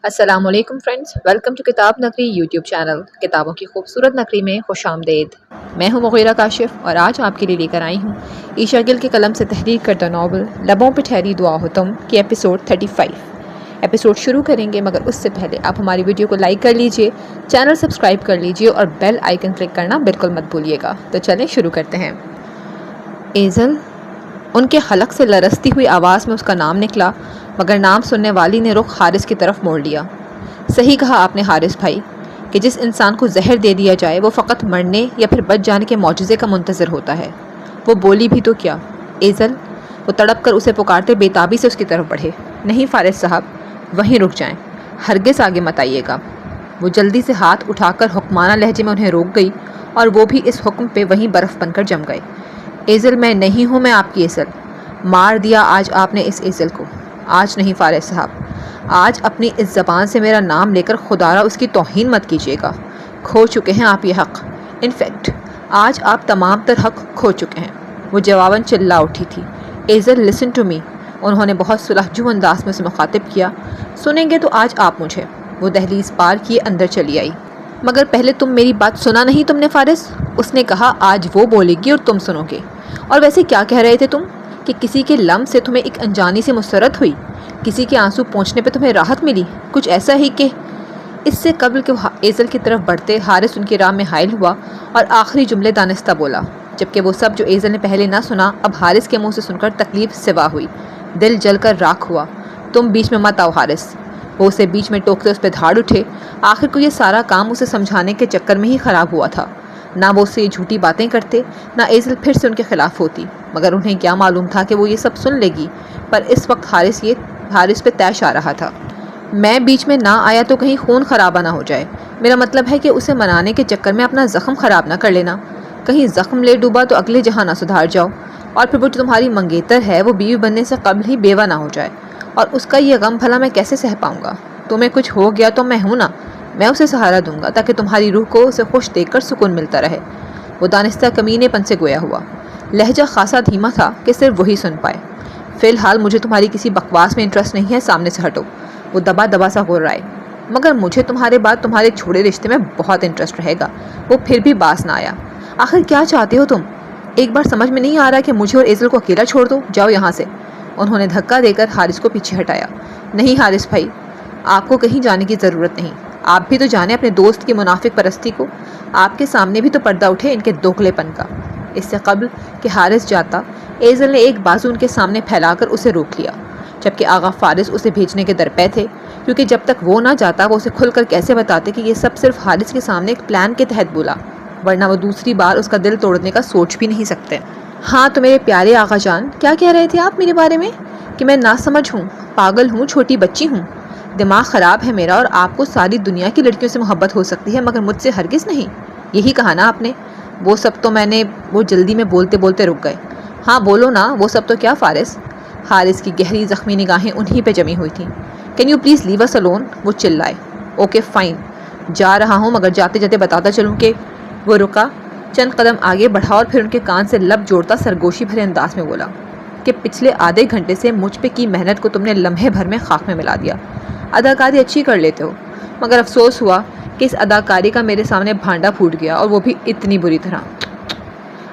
السلام علیکم friends, welcome to کتاب نگری یوٹیوب چینل۔ کتابوں کی خوبصورت نگری میں خوش آمدید۔ میں ہوں مغیرہ کاشف اور آج آپ کے لیے لے کر آئی ہوں عائشہ گل کے قلم سے تحریر کردہ ناول لبوں پہ ٹھہری دعا ہو تم کی ایپیسوڈ 35۔ ایپیسوڈ شروع کریں گے مگر اس سے پہلے آپ ہماری ویڈیو کو لائک کر لیجئے، چینل سبسکرائب کر لیجئے اور بیل آئیکن کلک کرنا بالکل مت بھولیے گا۔ تو چلیں شروع کرتے ہیں۔ ایزل، ان کے حلق سے لرزتی ہوئی آواز میں اس کا نام نکلا، مگر نام سننے والی نے رخ حارث کی طرف موڑ لیا۔ صحیح کہا آپ نے حارث بھائی کہ جس انسان کو زہر دے دیا جائے وہ فقط مرنے یا پھر بچ جانے کے معجزے کا منتظر ہوتا ہے۔ وہ بولی بھی تو کیا؟ ایزل، وہ تڑپ کر اسے پکارتے بے تابی سے اس کی طرف بڑھے۔ نہیں فارس صاحب، وہیں رک جائیں، ہرگز آگے مت آئیے گا۔ وہ جلدی سے ہاتھ اٹھا کر حکمانہ لہجے میں انہیں روک گئی اور وہ بھی اس حکم پہ وہیں برف بن کر جم گئے۔ ایزل، میں نہیں ہوں، میں آپ کی ایزل۔ مار دیا آج آپ نے اس ایزل کو۔ آج نہیں فارس صاحب، آج اپنی اس زبان سے میرا نام لے کر خدا را اس کی توہین مت کیجیے گا۔ کھو چکے ہیں آپ یہ حق، انفیکٹ آج آپ تمام تر حق کھو چکے ہیں۔ وہ جواباً چلا اٹھی تھی۔ ایزل، لسن ٹو می، انہوں نے بہت صلحجو انداز میں اسے مخاطب کیا۔ سنیں گے تو آج آپ مجھے۔ وہ دہلیز پار کیے اندر چلی آئی۔ مگر پہلے تم میری بات سنا نہیں تم نے فارس؟ اس نے کہا، آج وہ بولے گی اور تم سنو گے۔ اور ویسے کیا کہہ رہے تھے تم کہ کسی کے لم سے تمہیں ایک انجانی سے مسرت ہوئی، کسی کے آنسو پہنچنے پہ تمہیں راحت ملی، کچھ ایسا ہی کہ… اس سے قبل کہ وہ ایزل کی طرف بڑھتے حارث ان کی راہ میں حائل ہوا اور آخری جملے دانستہ بولا، جبکہ وہ سب جو ایزل نے پہلے نہ سنا اب حارث کے منہ سے سن کر تکلیف سوا ہوئی، دل جل کر راکھ ہوا۔ تم بیچ میں مت آؤ حارث۔ وہ اسے بیچ میں ٹوکتے اس پہ دھاڑ اٹھے۔ آخر کو یہ سارا کام اسے سمجھانے کے چکر میں ہی خراب ہوا تھا۔ نہ وہ اس سے یہ جھوٹی باتیں کرتے، نہ ایزل پھر سے ان کے خلاف ہوتی، مگر انہیں کیا معلوم تھا کہ وہ یہ سب سن لے گی۔ پر اس وقت حارث پہ طیش آ رہا تھا۔ میں بیچ میں نہ آیا تو کہیں خون خرابہ نہ ہو جائے۔ میرا مطلب ہے کہ اسے منانے کے چکر میں اپنا زخم خراب نہ کر لینا۔ کہیں زخم لے ڈوبا تو اگلے جہاں نہ سدھار جاؤ، اور پھر وہ جو تمہاری منگیتر ہے وہ بیوی بننے سے قبل ہی بیوہ نہ ہو جائے، اور اس کا یہ غم بھلا میں کیسے سہ پاؤں گا؟ تمہیں کچھ ہو گیا تو میں ہوں نا، میں اسے سہارا دوں گا تاکہ تمہاری روح کو اسے خوش دیکھ کر سکون ملتا رہے۔ وہ دانستہ کمینے پن سے گویا ہوا، لہجہ خاصا دھیما تھا کہ صرف وہی سن پائے۔ فی الحال مجھے تمہاری کسی بکواس میں انٹرسٹ نہیں ہے، سامنے سے ہٹو۔ وہ دبا دبا سا غر رائے۔ مگر مجھے تمہارے بعد تمہارے چھوڑے رشتے میں بہت انٹرسٹ رہے گا۔ وہ پھر بھی باز نہ آیا۔ آخر کیا چاہتے ہو تم؟ ایک بار سمجھ میں نہیں آ رہا کہ مجھے اور ایزل کو اکیلا چھوڑ دو، جاؤ یہاں سے۔ انہوں نے دھکا دے کر حارث کو پیچھے ہٹایا۔ نہیں حارث بھائی، آپ کو کہیں جانے کی ضرورت نہیں۔ آپ بھی تو جانیں اپنے دوست کی منافق پرستی کو۔ آپ کے سامنے بھی تو پردہ اٹھے ان کے دوکھلے پن کا۔ اس سے قبل کہ حارث جاتا، ایزل نے ایک بازو ان کے سامنے پھیلا کر اسے روک لیا، جبکہ آغا فارس اسے بھیجنے کے درپے تھے، کیونکہ جب تک وہ نہ جاتا وہ اسے کھل کر کیسے بتاتے کہ یہ سب صرف حارث کے سامنے ایک پلان کے تحت بولا، ورنہ وہ دوسری بار اس کا دل توڑنے کا سوچ بھی نہیں سکتے۔ ہاں تو میرے پیارے آغا جان، کیا کہہ رہے تھے آپ میرے بارے میں؟ کہ میں ناسمجھ ہوں، پاگل ہوں، چھوٹی بچی ہوں، دماغ خراب ہے میرا، اور آپ کو ساری دنیا کی لڑکیوں سے محبت ہو سکتی ہے مگر مجھ سے ہرگز نہیں، یہی کہا نا آپ نے؟ وہ سب تو میں نے… وہ جلدی میں بولتے بولتے رک گئے۔ ہاں بولو نا، وہ سب تو کیا فارس؟ حارث کی گہری زخمی نگاہیں انہی پہ جمی ہوئی تھیں۔ Can you please leave us alone? وہ چلائے۔ اوکے فائن، جا رہا ہوں، مگر جاتے جاتے بتاتا چلوں کہ… وہ رکا، چند قدم آگے بڑھا اور پھر ان کے کان سے لب جوڑتا سرگوشی بھرے انداز میں بولا کہ پچھلے آدھے گھنٹے سے مجھ پہ کی محنت کو تم نے لمحے بھر میں خاک میں ملا دیا۔ اداکاری اچھی کر لیتے ہو، مگر افسوس ہوا کہ اس اداکاری کا میرے سامنے بھانڈا پھوٹ گیا، اور وہ بھی اتنی بری طرح۔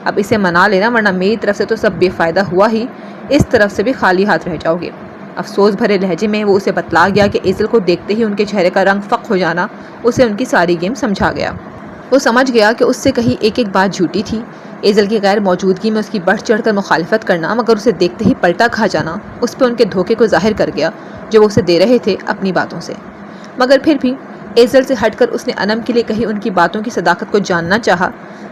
اب اسے منا لینا، ورنہ میری طرف سے تو سب بے فائدہ ہوا ہی، اس طرف سے بھی خالی ہاتھ رہ جاؤ گے۔ افسوس بھرے لہجے میں وہ اسے بتلا گیا کہ ایزل کو دیکھتے ہی ان کے چہرے کا رنگ فق ہو جانا اسے ان کی ساری گیم سمجھا گیا۔ وہ سمجھ گیا کہ اس سے کہیں ایک ایک بات جھوٹی تھی۔ ایزل کی غیر موجودگی میں اس کی بڑھ چڑھ کر مخالفت کرنا، مگر اسے دیکھتے ہی پلٹا کھا جانا، اس پہ ان کے دھوکے کو ظاہر کر گیا جو وہ اسے دے رہے تھے اپنی باتوں سے۔ مگر پھر بھی ایزل سے ہٹ کر اس نے انم کے لیے کہی ان کی باتوں کی صداقت کو جاننا چاہا،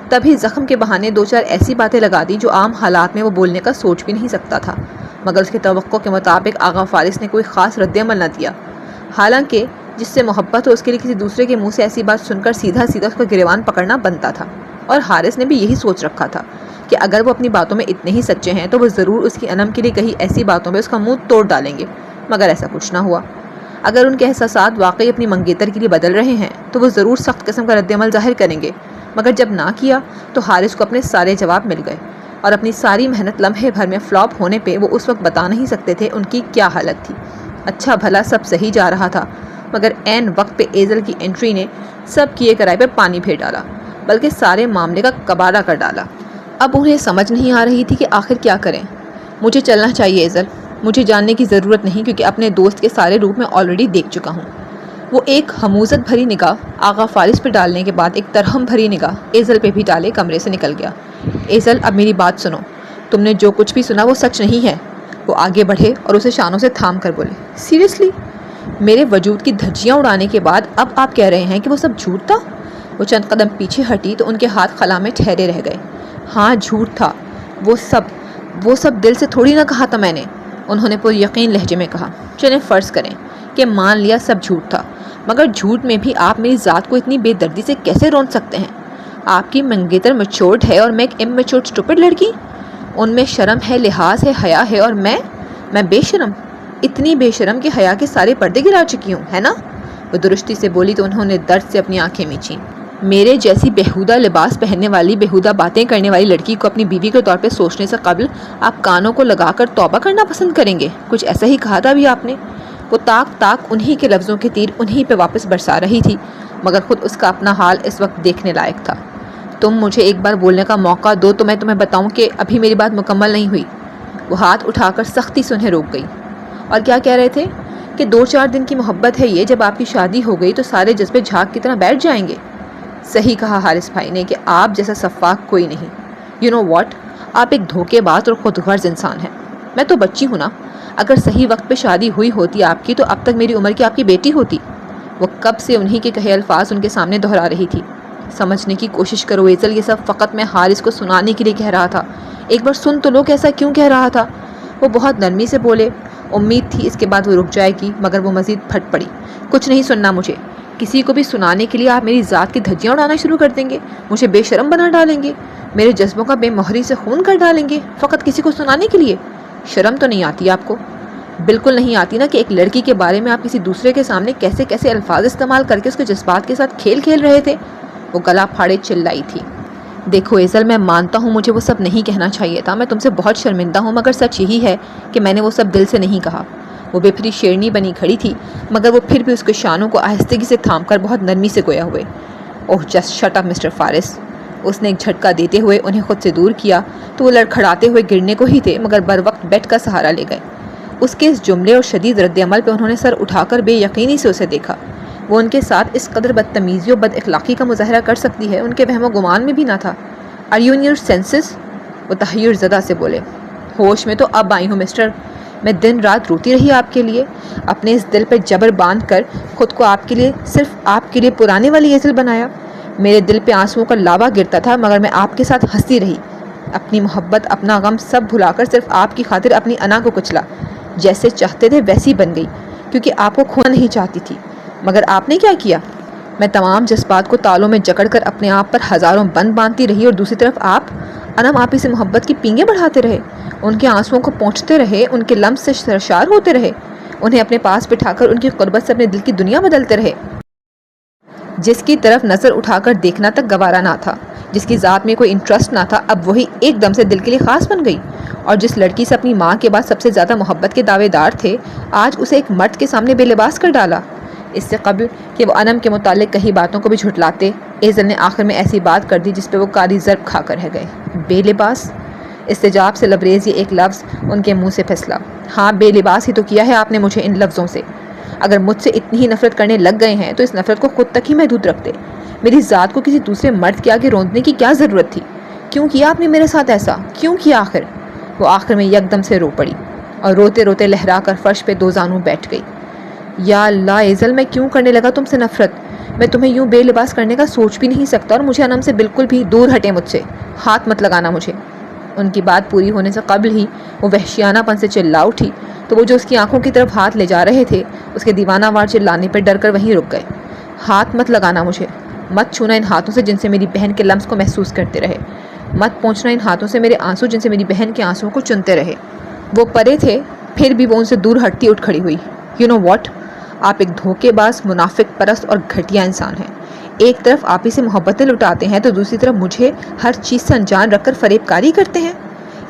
تبھی زخم کے بہانے دو چار ایسی باتیں لگا دی جو عام حالات میں وہ بولنے کا سوچ بھی نہیں سکتا تھا، مگر اس کے توقع کے مطابق آغا فارس نے کوئی خاص رد عمل نہ دیا۔ حالانکہ جس سے محبت ہو اس کے لیے کسی دوسرے کے منہ سے ایسی بات سن کر سیدھا سیدھا اس کا گریبان پکڑنا بنتا تھا، اور حارث نے بھی یہی سوچ رکھا تھا کہ اگر وہ اپنی باتوں میں اتنے ہی سچے ہیں تو وہ ضرور اس کی انم کے لیے کہی ایسی باتوں میں اس کا منہ توڑ ڈالیں گے، مگر ایسا کچھ نہ ہوا۔ اگر ان کے احساسات واقعی اپنی منگیتر کے لیے بدل رہے ہیں تو وہ ضرور سخت قسم کا رد عمل ظاہر کریں گے، مگر جب نہ کیا تو حارث کو اپنے سارے جواب مل گئے، اور اپنی ساری محنت لمحے بھر میں فلاپ ہونے پہ وہ اس وقت بتا نہیں سکتے تھے ان کی کیا حالت تھی۔ اچھا بھلا سب صحیح جا رہا تھا، مگر عین وقت پہ ایزل کی انٹری نے سب کیے کرائے پہ پانی پھیر ڈالا، بلکہ سارے معاملے کا کباڑہ کر ڈالا۔ اب انہیں سمجھ نہیں آ رہی تھی کہ آخر کیا کریں۔ مجھے چلنا چاہیے ایزل، مجھے جاننے کی ضرورت نہیں، کیونکہ اپنے دوست کے سارے روپ میں آلریڈی دیکھ چکا ہوں۔ وہ ایک حموزت بھری نگاہ آغا فارس پہ ڈالنے کے بعد ایک ترہم بھری نگاہ ایزل پہ بھی ڈالے کمرے سے نکل گیا۔ ایزل، اب میری بات سنو، تم نے جو کچھ بھی سنا وہ سچ نہیں ہے۔ وہ آگے بڑھے اور اسے شانوں سے تھام کر بولے، سیریسلی؟ میرے وجود کی دھجیاں اڑانے کے بعد اب آپ کہہ رہے ہیں کہ وہ سب جھوٹ تھا؟ وہ چند قدم پیچھے ہٹی تو ان کے ہاتھ خلا میں ٹھہرے رہ گئے۔ ہاں جھوٹ تھا، وہ سب دل سے تھوڑی نہ کہا تھا میں نے، انہوں نے پر یقین لہجے میں کہا۔ چلیں فرض کریں کہ مان لیا سب جھوٹ تھا، مگر جھوٹ میں بھی آپ میری ذات کو اتنی بے دردی سے کیسے رون سکتے ہیں؟ آپ کی منگیتر میچورڈ ہے اور میں ایک اممیچورڈ اسٹوپڈ لڑکی؟ ان میں شرم ہے، لحاظ ہے، حیا ہے، اور میں بے شرم، اتنی بے شرم کہ حیا کے سارے پردے گرا چکی ہوں، ہے نا؟ وہ درستی سے بولی تو انہوں نے درد سے اپنی آنکھیں میچیں۔ میرے جیسی بےہودہ لباس پہننے والی، بےہودہ باتیں کرنے والی لڑکی کو اپنی بیوی کے طور پہ سوچنے سے قبل آپ کانوں کو لگا کر توبہ کرنا پسند کریں گے؟ کچھ ایسا ہی کہا تھا ابھی آپ نے۔ وہ تاک انہی کے لفظوں کے تیر انہی پہ واپس برسا رہی تھی، مگر خود اس کا اپنا حال اس وقت دیکھنے لائق تھا۔ تم مجھے ایک بار بولنے کا موقع دو تو میں تمہیں بتاؤں کہ ابھی میری بات مکمل نہیں ہوئی۔ وہ ہاتھ اٹھا کر سختی سے انہیں روک گئی۔ اور کیا کہہ رہے تھے؟ کہ 2-4 دن کی محبت ہے یہ، جب آپ کی شادی ہو گئی تو سارے جذبے جھاگ کی طرح بیٹھ جائیں گے۔ صحیح کہا حارث بھائی نے کہ آپ جیسا سفاک کوئی نہیں۔ یو نو واٹ، آپ ایک دھوکے باز اور خود غرض انسان ہیں۔ میں تو بچی ہوں نا، اگر صحیح وقت پہ شادی ہوئی ہوتی آپ کی تو اب تک میری عمر کی آپ کی بیٹی ہوتی۔ وہ کب سے انہی کے کہے الفاظ ان کے سامنے دہرا رہی تھی۔ سمجھنے کی کوشش کرو ایزل، یہ سب فقط میں حارث کو سنانے کے لیے کہہ رہا تھا۔ ایک بار سن تو لو کہ ایسا کیوں کہہ رہا تھا۔ وہ بہت نرمی سے بولے۔ امید تھی اس کے بعد وہ رک جائے گی، مگر وہ مزید پھٹ پڑی۔ کچھ نہیں سننا مجھے، کسی کو بھی سنانے کے لیے آپ میری ذات کی دھجیاں اڑانا شروع کر دیں گے، مجھے بے شرم بنا ڈالیں گے، میرے جذبوں کا بے مہری سے خون کر ڈالیں گے، فقط کسی کو سنانے کے لیے۔ شرم تو نہیں آتی آپ کو؟ بالکل نہیں آتی نا کہ ایک لڑکی کے بارے میں آپ کسی دوسرے کے سامنے کیسے کیسے الفاظ استعمال کر کے اس کے جذبات کے ساتھ کھیل کھیل رہے تھے۔ وہ گلا پھاڑے چلائی تھی۔ دیکھو ایزل، میں مانتا ہوں مجھے وہ سب نہیں کہنا چاہیے تھا، میں تم سے بہت شرمندہ ہوں، مگر سچ یہی ہے کہ میں نے وہ سب دل سے نہیں کہا۔ وہ بے پھری شیرنی بنی کھڑی تھی، مگر وہ پھر بھی اس کے شانوں کو آہستگی سے تھام کر بہت نرمی سے گویا ہوئے۔ اوہ جسٹ شٹ اپ مسٹر فارس۔ اس نے ایک جھٹکا دیتے ہوئے انہیں خود سے دور کیا تو وہ لڑکھڑاتے ہوئے گرنے کو ہی تھے، مگر بر وقت بیٹ کا سہارا لے گئے۔ اس کے اس جملے اور شدید رد عمل پہ انہوں نے سر اٹھا کر بے یقینی سے اسے دیکھا۔ وہ ان کے ساتھ اس قدر بدتمیزی و بد اخلاقی کا مظاہرہ کر سکتی ہے، ان کے وہم و گمان میں بھی نہ تھا۔ Are you in your senses? وہ تحیر زدہ سے بولے۔ ہوش میں تو اب آئی ہوں مسٹر، میں دن رات روتی رہی آپ کے لیے، اپنے اس دل پہ جبر باندھ کر خود کو آپ کے لیے، صرف آپ کے لیے پرانے والی ایزل بنایا۔ میرے دل پہ آنسوؤں کا لاوا گرتا تھا، مگر میں آپ کے ساتھ ہنستی رہی، اپنی محبت اپنا غم سب بھلا کر صرف آپ کی خاطر اپنی انا کو کچلا۔ جیسے چاہتے تھے ویسی بن گئی، کیونکہ آپ کو کھونا نہیں چاہتی تھی۔ مگر آپ نے کیا کیا؟ میں تمام جذبات کو تالوں میں جکڑ کر اپنے آپ پر ہزاروں بند باندھتی رہی، اور دوسری طرف آپ انم آپی سے محبت کی پینگیں بڑھاتے رہے، ان کے آنسوؤں کو پونچھتے رہے، ان کے لمس سے سرشار ہوتے رہے، انہیں اپنے پاس بٹھا کر ان کی قربت سے اپنے دل کی دنیا بدلتے رہے۔ جس کی طرف نظر اٹھا کر دیکھنا تک گوارا نہ تھا، جس کی ذات میں کوئی انٹرسٹ نہ تھا، اب وہی ایک دم سے دل کے لیے خاص بن گئی۔ اور جس لڑکی سے اپنی ماں کے بعد سب سے زیادہ محبت کے دعوے دار تھے، آج اسے ایک مرد کے سامنے بے لباس کر ڈالا۔ اس سے قبل کہ وہ انم کے متعلق کئی باتوں کو بھی جھٹلاتے، ایزل نے آخر میں ایسی بات کر دی جس پہ وہ کاری ضرب کھا کر رہ گئے۔ بے لباس؟ استجاب سے لبریز یہ ایک لفظ ان کے منہ سے پھسلا۔ ہاں بے لباس ہی تو کیا ہے آپ نے مجھے ان لفظوں سے۔ اگر مجھ سے اتنی ہی نفرت کرنے لگ گئے ہیں تو اس نفرت کو خود تک ہی محدود رکھتے۔ میری ذات کو کسی دوسرے مرد کے آگے روندنے کی کیا ضرورت تھی؟ کیوں کیا آپ نے میرے ساتھ ایسا؟ کیوں کیا آخر؟ وہ آخر میں یکدم سے رو پڑی اور روتے روتے لہرا کر فرش پہ دو زانوں بیٹھ گئی۔ یا اللہ ایزل، میں کیوں کرنے لگا تم سے نفرت؟ میں تمہیں یوں بے لباس کرنے کا سوچ بھی نہیں سکتا، اور مجھے انم سے بالکل بھی دور ہٹے، مجھ سے ہاتھ مت لگانا مجھے۔ ان کی بات پوری ہونے سے قبل ہی وہ وحشیانہ پن سے چلا اٹھی، تو وہ جو اس کی آنکھوں کی طرف ہاتھ لے جا رہے تھے، اس کے دیوانہ وار چلانے پر ڈر کر وہیں رک گئے۔ ہاتھ مت لگانا مجھے، مت چھونا ان ہاتھوں سے جن سے میری بہن کے لمس کو محسوس کرتے رہے، مت پہنچنا ان ہاتھوں سے میرے آنسو جن سے میری بہن کے آنسوؤں کو چنتے رہے۔ وہ پرے تھے، پھر بھی وہ ان سے دور ہٹتی اٹھ کھڑی ہوئی۔ یو نو واٹ، آپ ایک دھوکے باز، منافق پرست اور گھٹیا انسان ہیں۔ ایک طرف آپ ہی سے محبتیں لٹاتے ہیں تو دوسری طرف مجھے ہر چیز سے انجان رکھ کر فریب کاری کرتے ہیں۔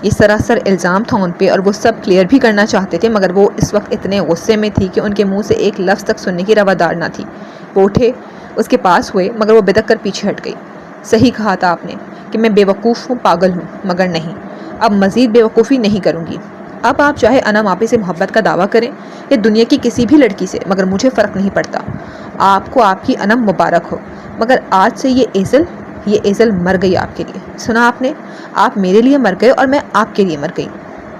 یہ سراسر الزام تھا ان پہ اور وہ سب کلیئر بھی کرنا چاہتے تھے، مگر وہ اس وقت اتنے غصے میں تھی کہ ان کے منہ سے ایک لفظ تک سننے کی روادار نہ تھی۔ وہ اٹھے، اس کے پاس ہوئے، مگر وہ بدک کر پیچھے ہٹ گئی۔ صحیح کہا تھا آپ نے کہ میں بے وقوف ہوں، پاگل ہوں، مگر نہیں، اب مزید بے وقوفی نہیں کروں گی۔ اب آپ چاہے انم آپی سے محبت کا دعویٰ کریں یا دنیا کی کسی بھی لڑکی سے، مگر مجھے فرق نہیں پڑتا۔ آپ کو آپ کی انم مبارک ہو، مگر آج سے یہ ایزل مر گئی آپ کے لیے۔ سنا آپ نے؟ آپ میرے لیے مر گئے اور میں آپ کے لیے مر گئی۔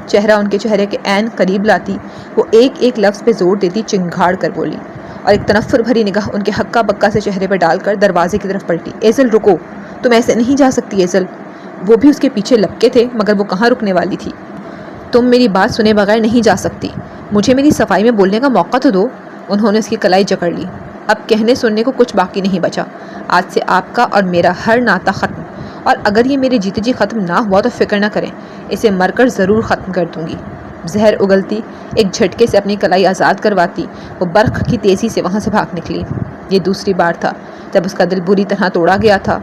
چہرہ ان کے چہرے کے عین قریب لاتی، وہ ایک ایک لفظ پہ زور دیتی، چنگھاڑ کر بولی، اور ایک تنفر بھری نگاہ ان کے ہکا بکا سے چہرے پہ ڈال کر دروازے کی طرف پلٹی۔ ایزل رکو، تم ایسے نہیں جا سکتی ایزل۔ وہ بھی اس کے پیچھے لپکے تھے، مگر وہ کہاں رکنے والی تھی۔ تم میری بات سنے بغیر نہیں جا سکتی، مجھے میری صفائی میں بولنے کا موقع تو دو۔ انہوں نے اس کی کلائی جکڑ لی۔ اب کہنے سننے کو کچھ باقی نہیں بچا۔ آج سے آپ کا اور میرا ہر ناطہ ختم، اور اگر یہ میرے جیتے جی ختم نہ ہوا تو فکر نہ کریں، اسے مر کر ضرور ختم کر دوں گی۔ زہر اگلتی ایک جھٹکے سے اپنی کلائی آزاد کرواتی، وہ برق کی تیزی سے وہاں سے بھاگ نکلی۔ یہ دوسری بار تھا جب اس کا دل بری طرح توڑا گیا تھا۔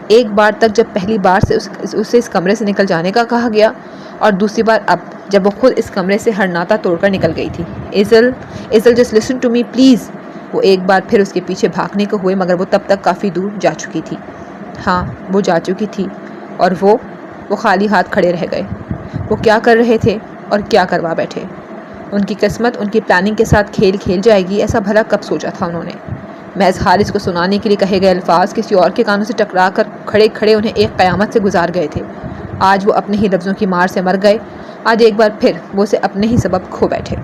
ایک بار تک جب پہلی بار سے اسے اس کمرے سے نکل جانے کا کہا گیا، اور دوسری بار اب جب وہ خود اس کمرے سے ہر ناطہ توڑ کر نکل گئی تھی۔ Ezel just listen to me please. وہ ایک بار پھر اس کے پیچھے بھاگنے کو ہوئے، مگر وہ تب تک کافی دور جا چکی تھی۔ ہاں، وہ جا چکی تھی، اور وہ خالی ہاتھ کھڑے رہ گئے۔ وہ کیا کر رہے تھے اور کیا کروا بیٹھے؟ ان کی قسمت ان کی پلاننگ کے ساتھ کھیل جائے گی، ایسا بھلا کب سوچا تھا انہوں نے؟ محض حارث کو سنانے کے لیے کہے گئے الفاظ کسی اور کے کانوں سے ٹکرا کر کھڑے انہیں ایک قیامت سے گزار گئے تھے۔ آج وہ اپنے ہی لفظوں کی مار سے مر گئے۔ آج ایک بار پھر وہ اسے اپنے ہی سبب کھو بیٹھے۔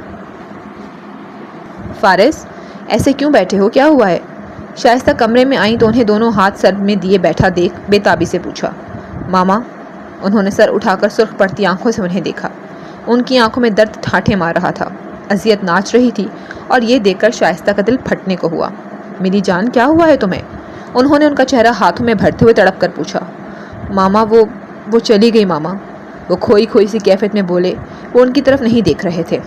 فارس، ایسے کیوں بیٹھے ہو؟ کیا ہوا ہے؟ شائستہ کمرے میں آئیں تو انہیں دونوں ہاتھ سر میں دیے بیٹھا دیکھ بے تابی سے پوچھا۔ ماما، انہوں نے سر اٹھا کر سرخ پڑتی آنکھوں سے انہیں دیکھا۔ ان کی آنکھوں میں درد ٹھاٹھے مار رہا تھا، اذیت ناچ رہی تھی، اور یہ دیکھ کر شائستہ کا دل پھٹنے کو ہوا۔ میری جان، کیا ہوا ہے تمہیں؟ انہوں نے ان کا چہرہ ہاتھوں میں بھرتے ہوئے تڑپ کر پوچھا۔ ماما، وہ چلی گئی ماما، وہ کھوئی سی کیفیت میں بولے۔ وہ ان کی طرف نہیں دیکھ رہے تھے۔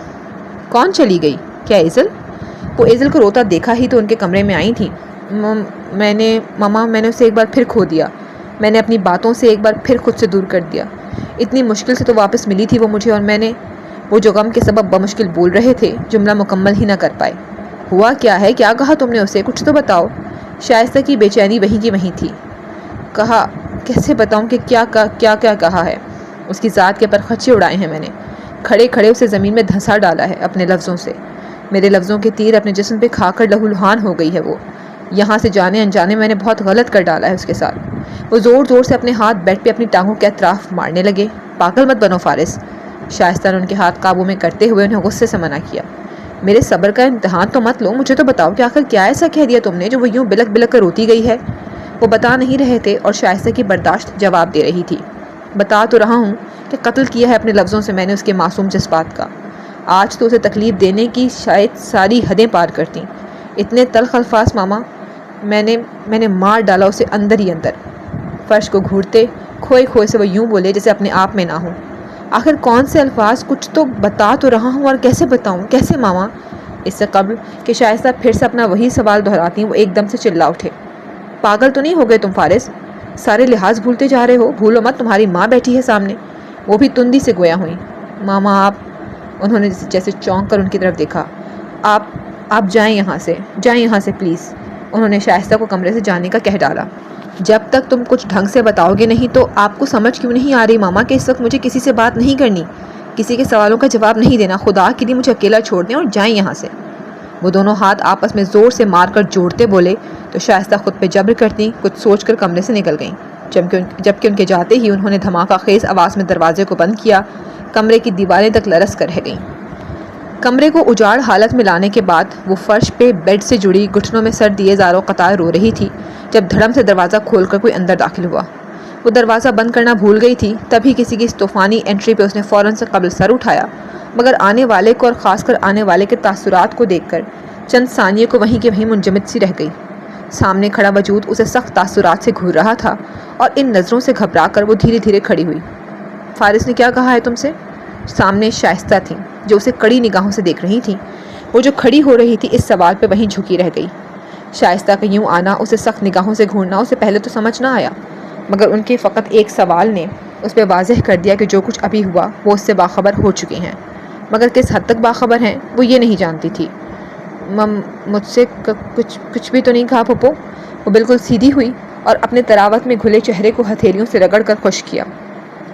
کون چلی گئی؟ کیا ایزل؟ وہ ایزل کو روتا دیکھا ہی تو ان کے کمرے میں آئی تھیں۔ ماما، میں نے اسے ایک بار پھر کھو دیا، میں نے اپنی باتوں سے ایک بار پھر خود سے دور کر دیا۔ اتنی مشکل سے تو واپس ملی تھی وہ مجھے، اور میں نے وہ جو غم کے سبب بمشکل بول رہے تھے، جملہ مکمل ہی نہ کر پائے۔ ہوا کیا ہے؟ کیا کہا تم نے اسے؟ کچھ تو بتاؤ۔ شائستہ کی بے چینی وہیں کی وہیں تھی۔ کہا، کیسے بتاؤں کہ کیا کہا ہے؟ اس کی ذات کے پرخچے اڑائے ہیں میں نے، کھڑے اسے زمین میں دھنسا ڈالا ہے اپنے لفظوں سے۔ میرے لفظوں کے تیر اپنے جسم پہ کھا کر لہو لہان ہو گئی ہے وہ۔ یہاں سے جانے انجانے میں نے بہت غلط کر ڈالا ہے اس کے ساتھ۔ وہ زور سے اپنے ہاتھ بیڈ پہ اپنی ٹانگوں کے اطراف مارنے لگے۔ پاگل مت بنو فارس۔ شائستہ نے ان کے ہاتھ قابو میں کرتے ہوئے انہیں غصے سے منع کیا۔ میرے صبر کا امتحان تو مت لو، مجھے تو بتاؤ کہ آخر کیا ایسا کہہ دیا تم نے جو وہ یوں بلک کر روتی گئی ہے؟ وہ بتا نہیں رہے تھے، اور شائستہ کی برداشت جواب دے رہی تھی۔ بتا تو رہا ہوں کہ قتل کیا ہے اپنے لفظوں سے میں نے اس کے معصوم جذبات کا۔ آج تو اسے تکلیف دینے کی شاید ساری حدیں پار کرتی۔ اتنے تلخ الفاظ ماما، میں نے مار ڈالا اسے اندر ہی اندر۔ فرش کو گھورتے کھوئے سے وہ یوں بولے جیسے اپنے آپ میں نہ ہوں۔ آخر کون سے الفاظ؟ کچھ تو بتا تو رہا ہوں، اور کیسے بتاؤں؟ کیسے ماما؟ اس سے قبل کہ شائستہ پھر سے اپنا وہی سوال دہراتی، وہ ایک دم سے چلا اٹھے۔ پاگل تو نہیں ہو گئے تم فارس؟ سارے لحاظ بھولتے جا رہے ہو۔ بھولو مت، تمہاری ماں بیٹھی ہے سامنے۔ وہ بھی تندی سے گویا ہوئی۔ ماما، آپ، انہوں نے جیسے چونک کر ان کی طرف دیکھا۔ آپ جائیں یہاں سے پلیز۔ انہوں نے شائستہ کو کمرے سے جانے کا کہہ ڈالا۔ جب تک تم کچھ ڈھنگ سے بتاؤ گے نہیں تو آپ کو سمجھ کیوں نہیں آ رہی ماما کہ اس وقت مجھے کسی سے بات نہیں کرنی، کسی کے سوالوں کا جواب نہیں دینا۔ خدا کے لیے مجھے اکیلا چھوڑ دیں اور جائیں یہاں سے۔ وہ دونوں ہاتھ آپس میں زور سے مار کر جوڑتے بولے تو شائستہ خود پہ جبر کرتی کچھ سوچ کر کمرے سے نکل گئیں۔ جبکہ ان کے جاتے ہی انہوں نے دھماکہ خیز آواز میں دروازے کو بند کیا۔ کمرے کی دیواریں تک لرز کر رہ گئیں۔ کمرے کو اجاڑ حالت میں لانے کے بعد وہ فرش پہ بیڈ سے جڑی گھٹنوں میں سر دیے زاروں قطار رو رہی تھی جب دھڑم سے دروازہ کھول کر کوئی اندر داخل ہوا۔ وہ دروازہ بند کرنا بھول گئی تھی، تبھی کسی کی اس طوفانی انٹری پہ اس نے فوراً سے قبل سر اٹھایا، مگر آنے والے کو اور خاص کر آنے والے کے تاثرات کو دیکھ کر چند ثانیے کو وہیں کے وہیں منجمد سی رہ گئی۔ سامنے کھڑا وجود اسے سخت تاثرات سے گھور رہا تھا، اور ان نظروں سے گھبرا کر وہ دھیرے دھیرے کھڑی ہوئی۔ فارس نے کیا کہا ہے تم سے؟ سامنے شائستہ تھیں جو اسے کڑی نگاہوں سے دیکھ رہی تھیں۔ وہ جو کھڑی ہو رہی تھی اس سوال پہ وہیں جھکی رہ گئی۔ شائستہ کا یوں آنا، اسے سخت نگاہوں سے گھورنا، اسے پہلے تو سمجھ نہ آیا۔ مگر ان کے فقط ایک سوال نے اس پہ واضح کر دیا کہ جو کچھ ابھی ہوا وہ اس سے باخبر ہو چکے ہیں، مگر کس حد تک باخبر ہیں وہ یہ نہیں جانتی تھی۔ مجھ سے کچھ بھی تو نہیں کہا پھپھو؟ وہ بالکل سیدھی ہوئی اور اپنے تراوت میں گھلے چہرے کو ہتھیلیوں سے رگڑ کر خشک کیا۔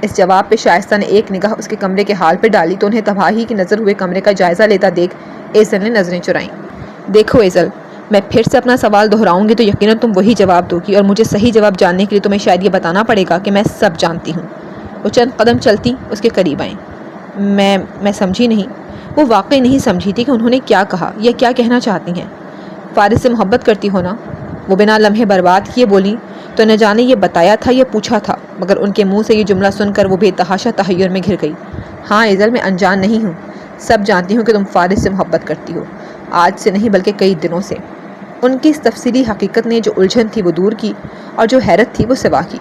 اس جواب پہ شائستہ نے ایک نگاہ اس کے کمرے کے حال پہ ڈالی تو انہیں تباہی کی نظر ہوئے کمرے کا جائزہ لیتا دیکھ ایزل نے نظریں چرائیں۔ دیکھو ایزل، میں پھر سے اپنا سوال دہراؤں گی تو یقیناً تم وہی جواب دو گی، اور مجھے صحیح جواب جاننے کے لیے تمہیں شاید یہ بتانا پڑے گا کہ میں سب جانتی ہوں۔ وہ چند قدم چلتی اس کے قریب آئیں۔ میں سمجھی نہیں۔ وہ واقعی نہیں سمجھی تھی کہ انہوں نے کیا کہا یا کیا کہنا چاہتی ہیں۔ فارس سے محبت کرتی ہو نا؟ وہ بنا لمحے برباد کیے بولی تو نہ جانے یہ بتایا تھا یا پوچھا تھا، مگر ان کے منہ سے یہ جملہ سن کر وہ بے تحاشا تحیر میں گھر گئی۔ ہاں ایزل، میں انجان نہیں ہوں، سب جانتی ہوں کہ تم فارس سے محبت کرتی ہو، آج سے نہیں بلکہ کئی دنوں سے۔ ان کی اس تفصیلی حقیقت نے جو الجھن تھی وہ دور کی اور جو حیرت تھی وہ سوا کی۔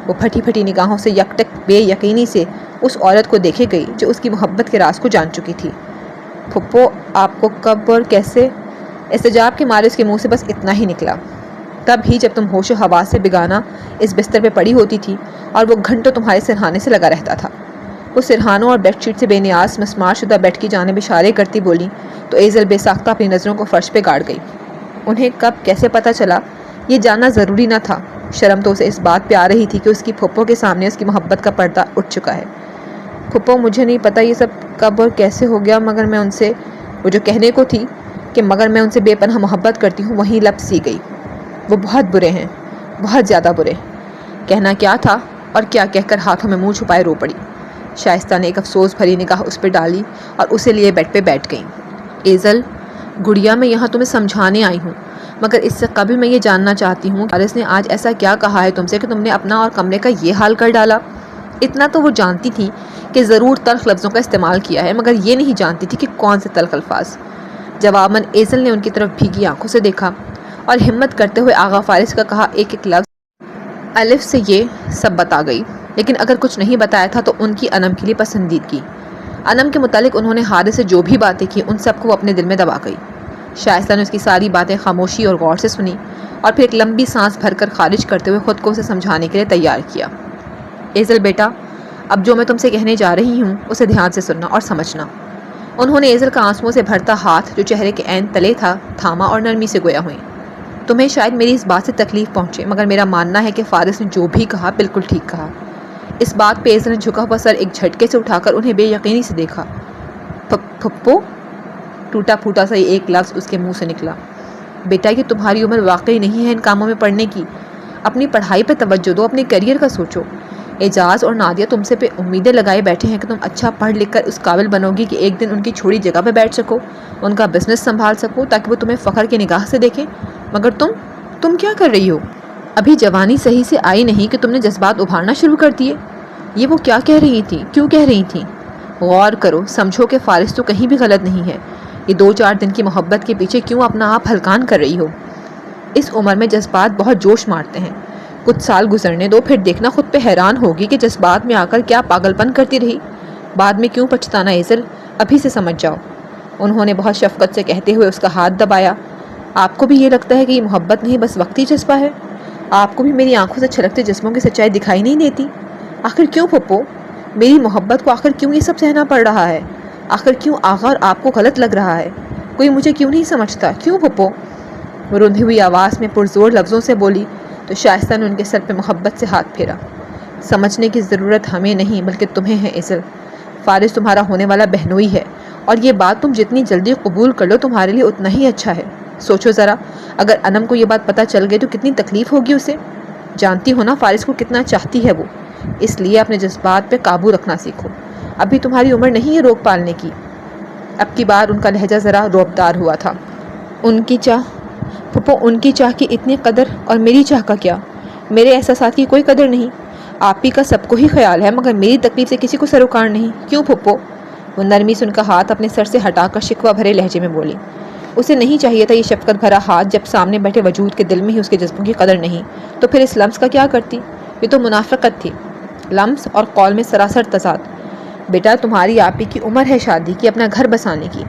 وہ پھٹی پھٹی نگاہوں سے یک ٹک بے یقینی سے اس عورت کو دیکھے گئی جو اس کی محبت کے راز کو جان چکی تھی۔ پھپھو، آپ کو کب اور کیسے؟ استجاب کے مارے اس کے منہ سے بس اتنا ہی نکلا۔ تب ہی جب تم ہوش و حواس سے بیگانہ اس بستر پہ پڑی ہوتی تھی اور وہ گھنٹوں تمہارے سرہانے سے لگا رہتا تھا۔ وہ سرہانوں اور بیڈ شیٹ سے بے نیاز مسمار شدہ بیڈ کی جانب اشارے کرتی بولی تو ایزل بے ساختہ اپنی نظروں کو فرش پہ گاڑ گئی۔ انہیں کب کیسے پتہ چلا یہ جاننا ضروری نہ تھا۔ شرم تو اسے اس بات پہ آ رہی تھی کہ اس کی پھپھو کے سامنے اس کی محبت کا پردہ اٹھ چکا ہے۔ پھپھو، مجھے نہیں پتہ یہ سب کب اور کیسے ہو گیا، مگر میں ان سے، وہ جو کہنے کو تھی کہ مگر میں ان سے بے پناہ محبت کرتی ہوں، وہیں لب سی گئی۔ وہ بہت برے ہیں، بہت زیادہ برے۔ کہنا کیا تھا اور کیا کہہ کر ہاتھوں میں منہ چھپائے رو پڑی۔ شائستہ نے ایک افسوس بھری نگاہ اس پہ ڈالی اور اسے لیے بیڈ پہ بیٹھ گئیں۔ ایزل گڑیا، میں یہاں تمہیں سمجھانے آئی ہوں، مگر اس سے قبل میں یہ جاننا چاہتی ہوں کہ فارس نے آج ایسا کیا کہا ہے تم سے کہ تم نے اپنا اور کمرے کا یہ حال کر ڈالا؟ اتنا تو وہ جانتی تھی کہ ضرور تلخ لفظوں کا استعمال کیا ہے، مگر یہ نہیں جانتی تھی کہ کون سے تلخ الفاظ۔ جواباً ایزل نے ان کی طرف بھیگی آنکھوں سے دیکھا اور ہمت کرتے ہوئے آغا فارس کا کہا ایک ایک لفظ الف سے یہ سب بتا گئی، لیکن اگر کچھ نہیں بتایا تھا تو ان کی انم کے لیے پسندیدگی۔ انم کے متعلق انہوں نے حارث سے جو بھی باتیں کی ان سب کو وہ اپنے دل میں دبا گئی۔ شائستہ نے اس کی ساری باتیں خاموشی اور غور سے سنی اور پھر ایک لمبی سانس بھر کر خارج کرتے ہوئے خود کو اسے سمجھانے کے لیے تیار کیا۔ ایزل بیٹا، اب جو میں تم سے کہنے جا رہی ہوں اسے دھیان سے سننا اور سمجھنا۔ انہوں نے ایزل کا آنسوؤں سے بھرتا ہاتھ جو چہرے کے عین تلے تھا تھاما اور نرمی سے گویا ہوئیں۔ تمہیں شاید میری اس بات سے تکلیف پہنچے، مگر میرا ماننا ہے کہ فارس نے جو بھی کہا بالکل ٹھیک کہا۔ اس بات پہ ایزل نے جھکا ہوا سر ایک جھٹکے سے اٹھا کر انہیں بے یقینی سے دیکھا۔ پھپھو، ٹوٹا پھوٹا سا ایک لفظ اس کے منہ سے نکلا۔ بیٹا، یہ تمہاری عمر واقعی نہیں ہے ان کاموں میں پڑنے کی، اپنی پڑھائی پہ توجہ دو، اپنے کیریئر کا سوچو۔ اعجاز اور نادیہ تم سے پہ امیدیں لگائے بیٹھے ہیں کہ تم اچھا پڑھ لکھ کر اس قابل بنو گی کہ ایک دن ان کی چھوڑی جگہ پہ بیٹھ سکو، ان کا بزنس سنبھال سکو تاکہ وہ تمہیں فخر کی نگاہ سے دیکھیں، مگر تم کیا کر رہی ہو؟ ابھی جوانی صحیح سے آئی نہیں کہ تم نے جذبات ابھارنا شروع کر دیے۔ یہ وہ کیا کہہ رہی تھیں، کیوں کہہ رہی تھیں؟ غور کرو، سمجھو کہ فارس تو کہیں بھی غلط نہیں ہے۔ یہ 2-4 دن کی محبت کے پیچھے کیوں اپنا آپ ہلکان کر رہی ہو؟ اس عمر میں جذبات بہت جوش مارتے ہیں، کچھ سال گزرنے دو، پھر دیکھنا خود پہ حیران ہوگی کہ جذبات میں آ کر کیا پاگل پن کرتی رہی، بعد میں کیوں پچھتانا۔ ایزل، ابھی سے سمجھ جاؤ۔ انہوں نے بہت شفقت سے کہتے ہوئے اس کا ہاتھ دبایا۔ آپ کو بھی یہ لگتا ہے کہ یہ محبت نہیں بس وقتی جذبہ ہے؟ آپ کو بھی میری آنکھوں سے چھلکتے جسموں کی سچائی دکھائی نہیں دیتی؟ آخر کیوں پھپھو؟ میری محبت کو آخر کیوں یہ سب سہنا پڑ رہا ہے؟ آخر کیوں آغا اور آپ کو غلط لگ رہا ہے؟ کوئی مجھے کیوں نہیں سمجھتا؟ کیوں پھپھو؟ وہ روندھی ہوئی آواز میں پرزور لفظوں سے بولی تو شائستہ نے ان کے سر پہ محبت سے ہاتھ پھیرا۔ سمجھنے کی ضرورت ہمیں نہیں بلکہ تمہیں ہے ایزل۔ فارس تمہارا ہونے والا بہنوئی ہے، اور یہ بات تم جتنی جلدی قبول کر لو تمہارے لیے اتنا ہی اچھا ہے۔ سوچو ذرا، اگر انم کو یہ بات پتہ چل گئی تو کتنی تکلیف ہوگی اسے۔ جانتی ہو نا فارس کو کتنا چاہتی ہے وہ، اس لیے اپنے جذبات پہ قابو رکھنا سیکھو، ابھی تمہاری عمر نہیں ہے روک پالنے کی۔ اب کی بار ان کا لہجہ ذرا رعبدار ہوا تھا۔ ان کی چاہ پھپھو، ان کی چاہ کی اتنی قدر اور میری چاہ کا کیا؟ میرے احساسات کی کوئی قدر نہیں، آپ ہی کا سب کو ہی خیال ہے، مگر میری تکلیف سے کسی کو سروکار نہیں۔ کیوں پھپھو؟ وہ نرمی سے ان کا ہاتھ اپنے سر سے ہٹا کر شکوہ بھرے لہجے میں بولی۔ اسے نہیں چاہیے تھا یہ شفقت بھرا ہاتھ، جب سامنے بیٹھے وجود کے دل میں ہی اس کے جذبوں کی قدر نہیں تو پھر اس لمس کا کیا کرتی؟ یہ تو منافقت تھی۔ لمس اور قول میں سراسر تضاد۔ بیٹا، تمہاری آپ ہی کی عمر ہے شادی کی، اپنا گھر بسانے کی،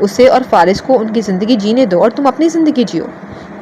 اسے اور فارس کو ان کی زندگی جینے دو اور تم اپنی زندگی جیو۔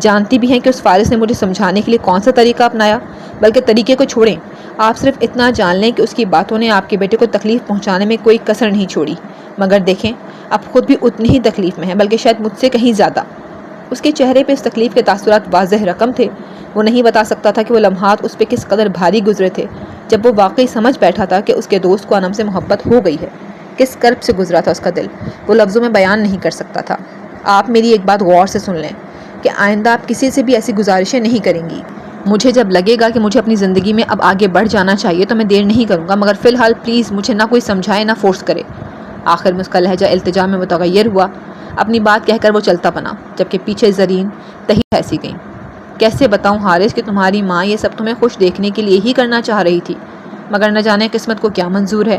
جانتی بھی ہیں کہ اس فارس نے مجھے سمجھانے کے لیے کون سا طریقہ اپنایا، بلکہ طریقے کو چھوڑیں، آپ صرف اتنا جان لیں کہ اس کی باتوں نے آپ کے بیٹے کو تکلیف پہنچانے میں کوئی کسر نہیں چھوڑی، مگر دیکھیں اب خود بھی اتنی ہی تکلیف میں ہے، بلکہ شاید مجھ سے کہیں زیادہ۔ اس کے چہرے پہ اس تکلیف کے تاثرات واضح رقم تھے۔ وہ نہیں بتا سکتا تھا کہ وہ لمحات اس پہ کس قدر بھاری گزرے تھے جب وہ واقعی سمجھ بیٹھا تھا کہ اس کے دوست کو انم سے محبت ہو گئی ہے۔ کس کرب سے گزرا تھا اس کا دل، وہ لفظوں میں بیان نہیں کر سکتا تھا۔ آپ میری ایک بات غور سے سن لیں کہ آئندہ آپ کسی سے بھی ایسی گزارشیں نہیں کریں گی۔ مجھے جب لگے گا کہ مجھے اپنی زندگی میں اب آگے بڑھ جانا چاہیے تو میں دیر نہیں کروں گا، مگر فی الحال پلیز مجھے نہ کوئی سمجھائے نہ فورس کرے۔ آخر میں اس کا لہجہ التجا میں متغیر ہوا۔ اپنی بات کہہ کر وہ چلتا بنا، جبکہ پیچھے زرین تہی پھنسی گئیں۔ کیسے بتاؤں حارث کہ تمہاری ماں یہ سب تمہیں خوش دیکھنے کے لیے ہی کرنا چاہ رہی تھی، مگر نہ جانے قسمت کو کیا منظور ہے۔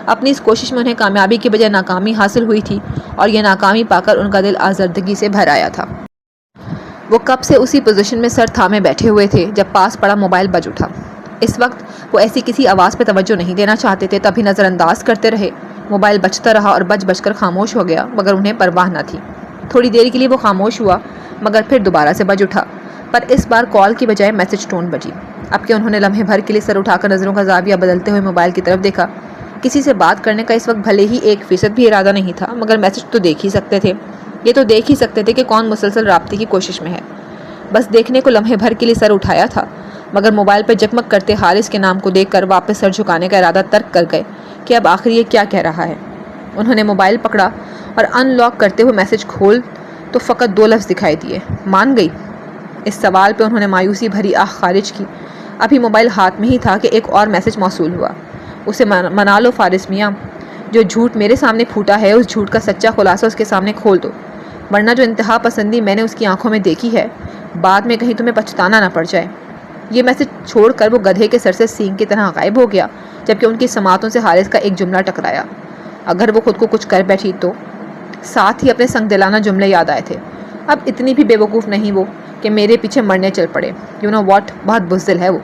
اپنی اس کوشش میں انہیں کامیابی کے بجائے ناکامی حاصل ہوئی تھی، اور یہ ناکامی پا کر ان کا دل آزردگی سے بھر آیا تھا۔ وہ کب سے اسی پوزیشن میں سر تھامے بیٹھے ہوئے تھے جب پاس پڑا موبائل بج اٹھا۔ اس وقت وہ ایسی کسی آواز پہ توجہ نہیں دینا چاہتے تھے، تبھی نظر انداز کرتے رہے۔ موبائل بجتا رہا اور بج کر خاموش ہو گیا، مگر انہیں پرواہ نہ تھی۔ تھوڑی دیر کے لیے وہ خاموش ہوا، مگر پھر دوبارہ سے بج اٹھا، پر اس بار کال کی بجائے میسج ٹون بجی۔ اب کہ انہوں نے لمحے بھر کے لیے سر اٹھا کر نظروں کا زاویہ بدلتے ہوئے موبائل کی طرف دیکھا۔ کسی سے بات کرنے کا اس وقت بھلے ہی 1% بھی ارادہ نہیں تھا، مگر میسج تو دیکھ ہی سکتے تھے۔ یہ تو دیکھ ہی سکتے تھے کہ کون مسلسل رابطے کی کوشش میں ہے۔ بس دیکھنے کو لمحے بھر کے لیے سر اٹھایا تھا، مگر موبائل پر جگمگ کرتے حارث کے نام کو دیکھ کر واپس سر جھکانے کا ارادہ ترک کر گئے کہ اب آخر یہ کیا کہہ رہا ہے۔ انہوں نے موبائل پکڑا اور ان لاک کرتے ہوئے میسج کھول تو فقط 2 لفظ دکھائی دیے، مان گئی۔ اس سوال پہ انہوں نے مایوسی بھری آہ خارج کی۔ ابھی موبائل ہاتھ میں ہی تھا کہ ایک اور میسج موصول ہوا۔ اسے منا لو فارس میاں، جو جھوٹ میرے سامنے پھوٹا ہے اس جھوٹ کا سچا خلاصہ اس کے سامنے کھول دو، ورنہ جو انتہا پسندی میں نے اس کی آنکھوں میں دیکھی ہے بعد میں کہیں تمہیں پچھتانا نہ پڑ جائے۔ یہ میسج چھوڑ کر وہ گدھے کے سر سے سینگ کی طرح غائب ہو گیا، جبکہ ان کی سماعتوں سے حارث کا ایک جملہ ٹکرایا۔ اگر وہ خود کو کچھ کر بیٹھی تو ساتھ ہی اپنے سنگ دلانہ جملے یاد آئے تھے۔ اب اتنی بھی بے وقوف نہیں وہ کہ میرے پیچھے مرنے چل پڑے۔ یو نو واٹ، بہت بزدل ہے وہ۔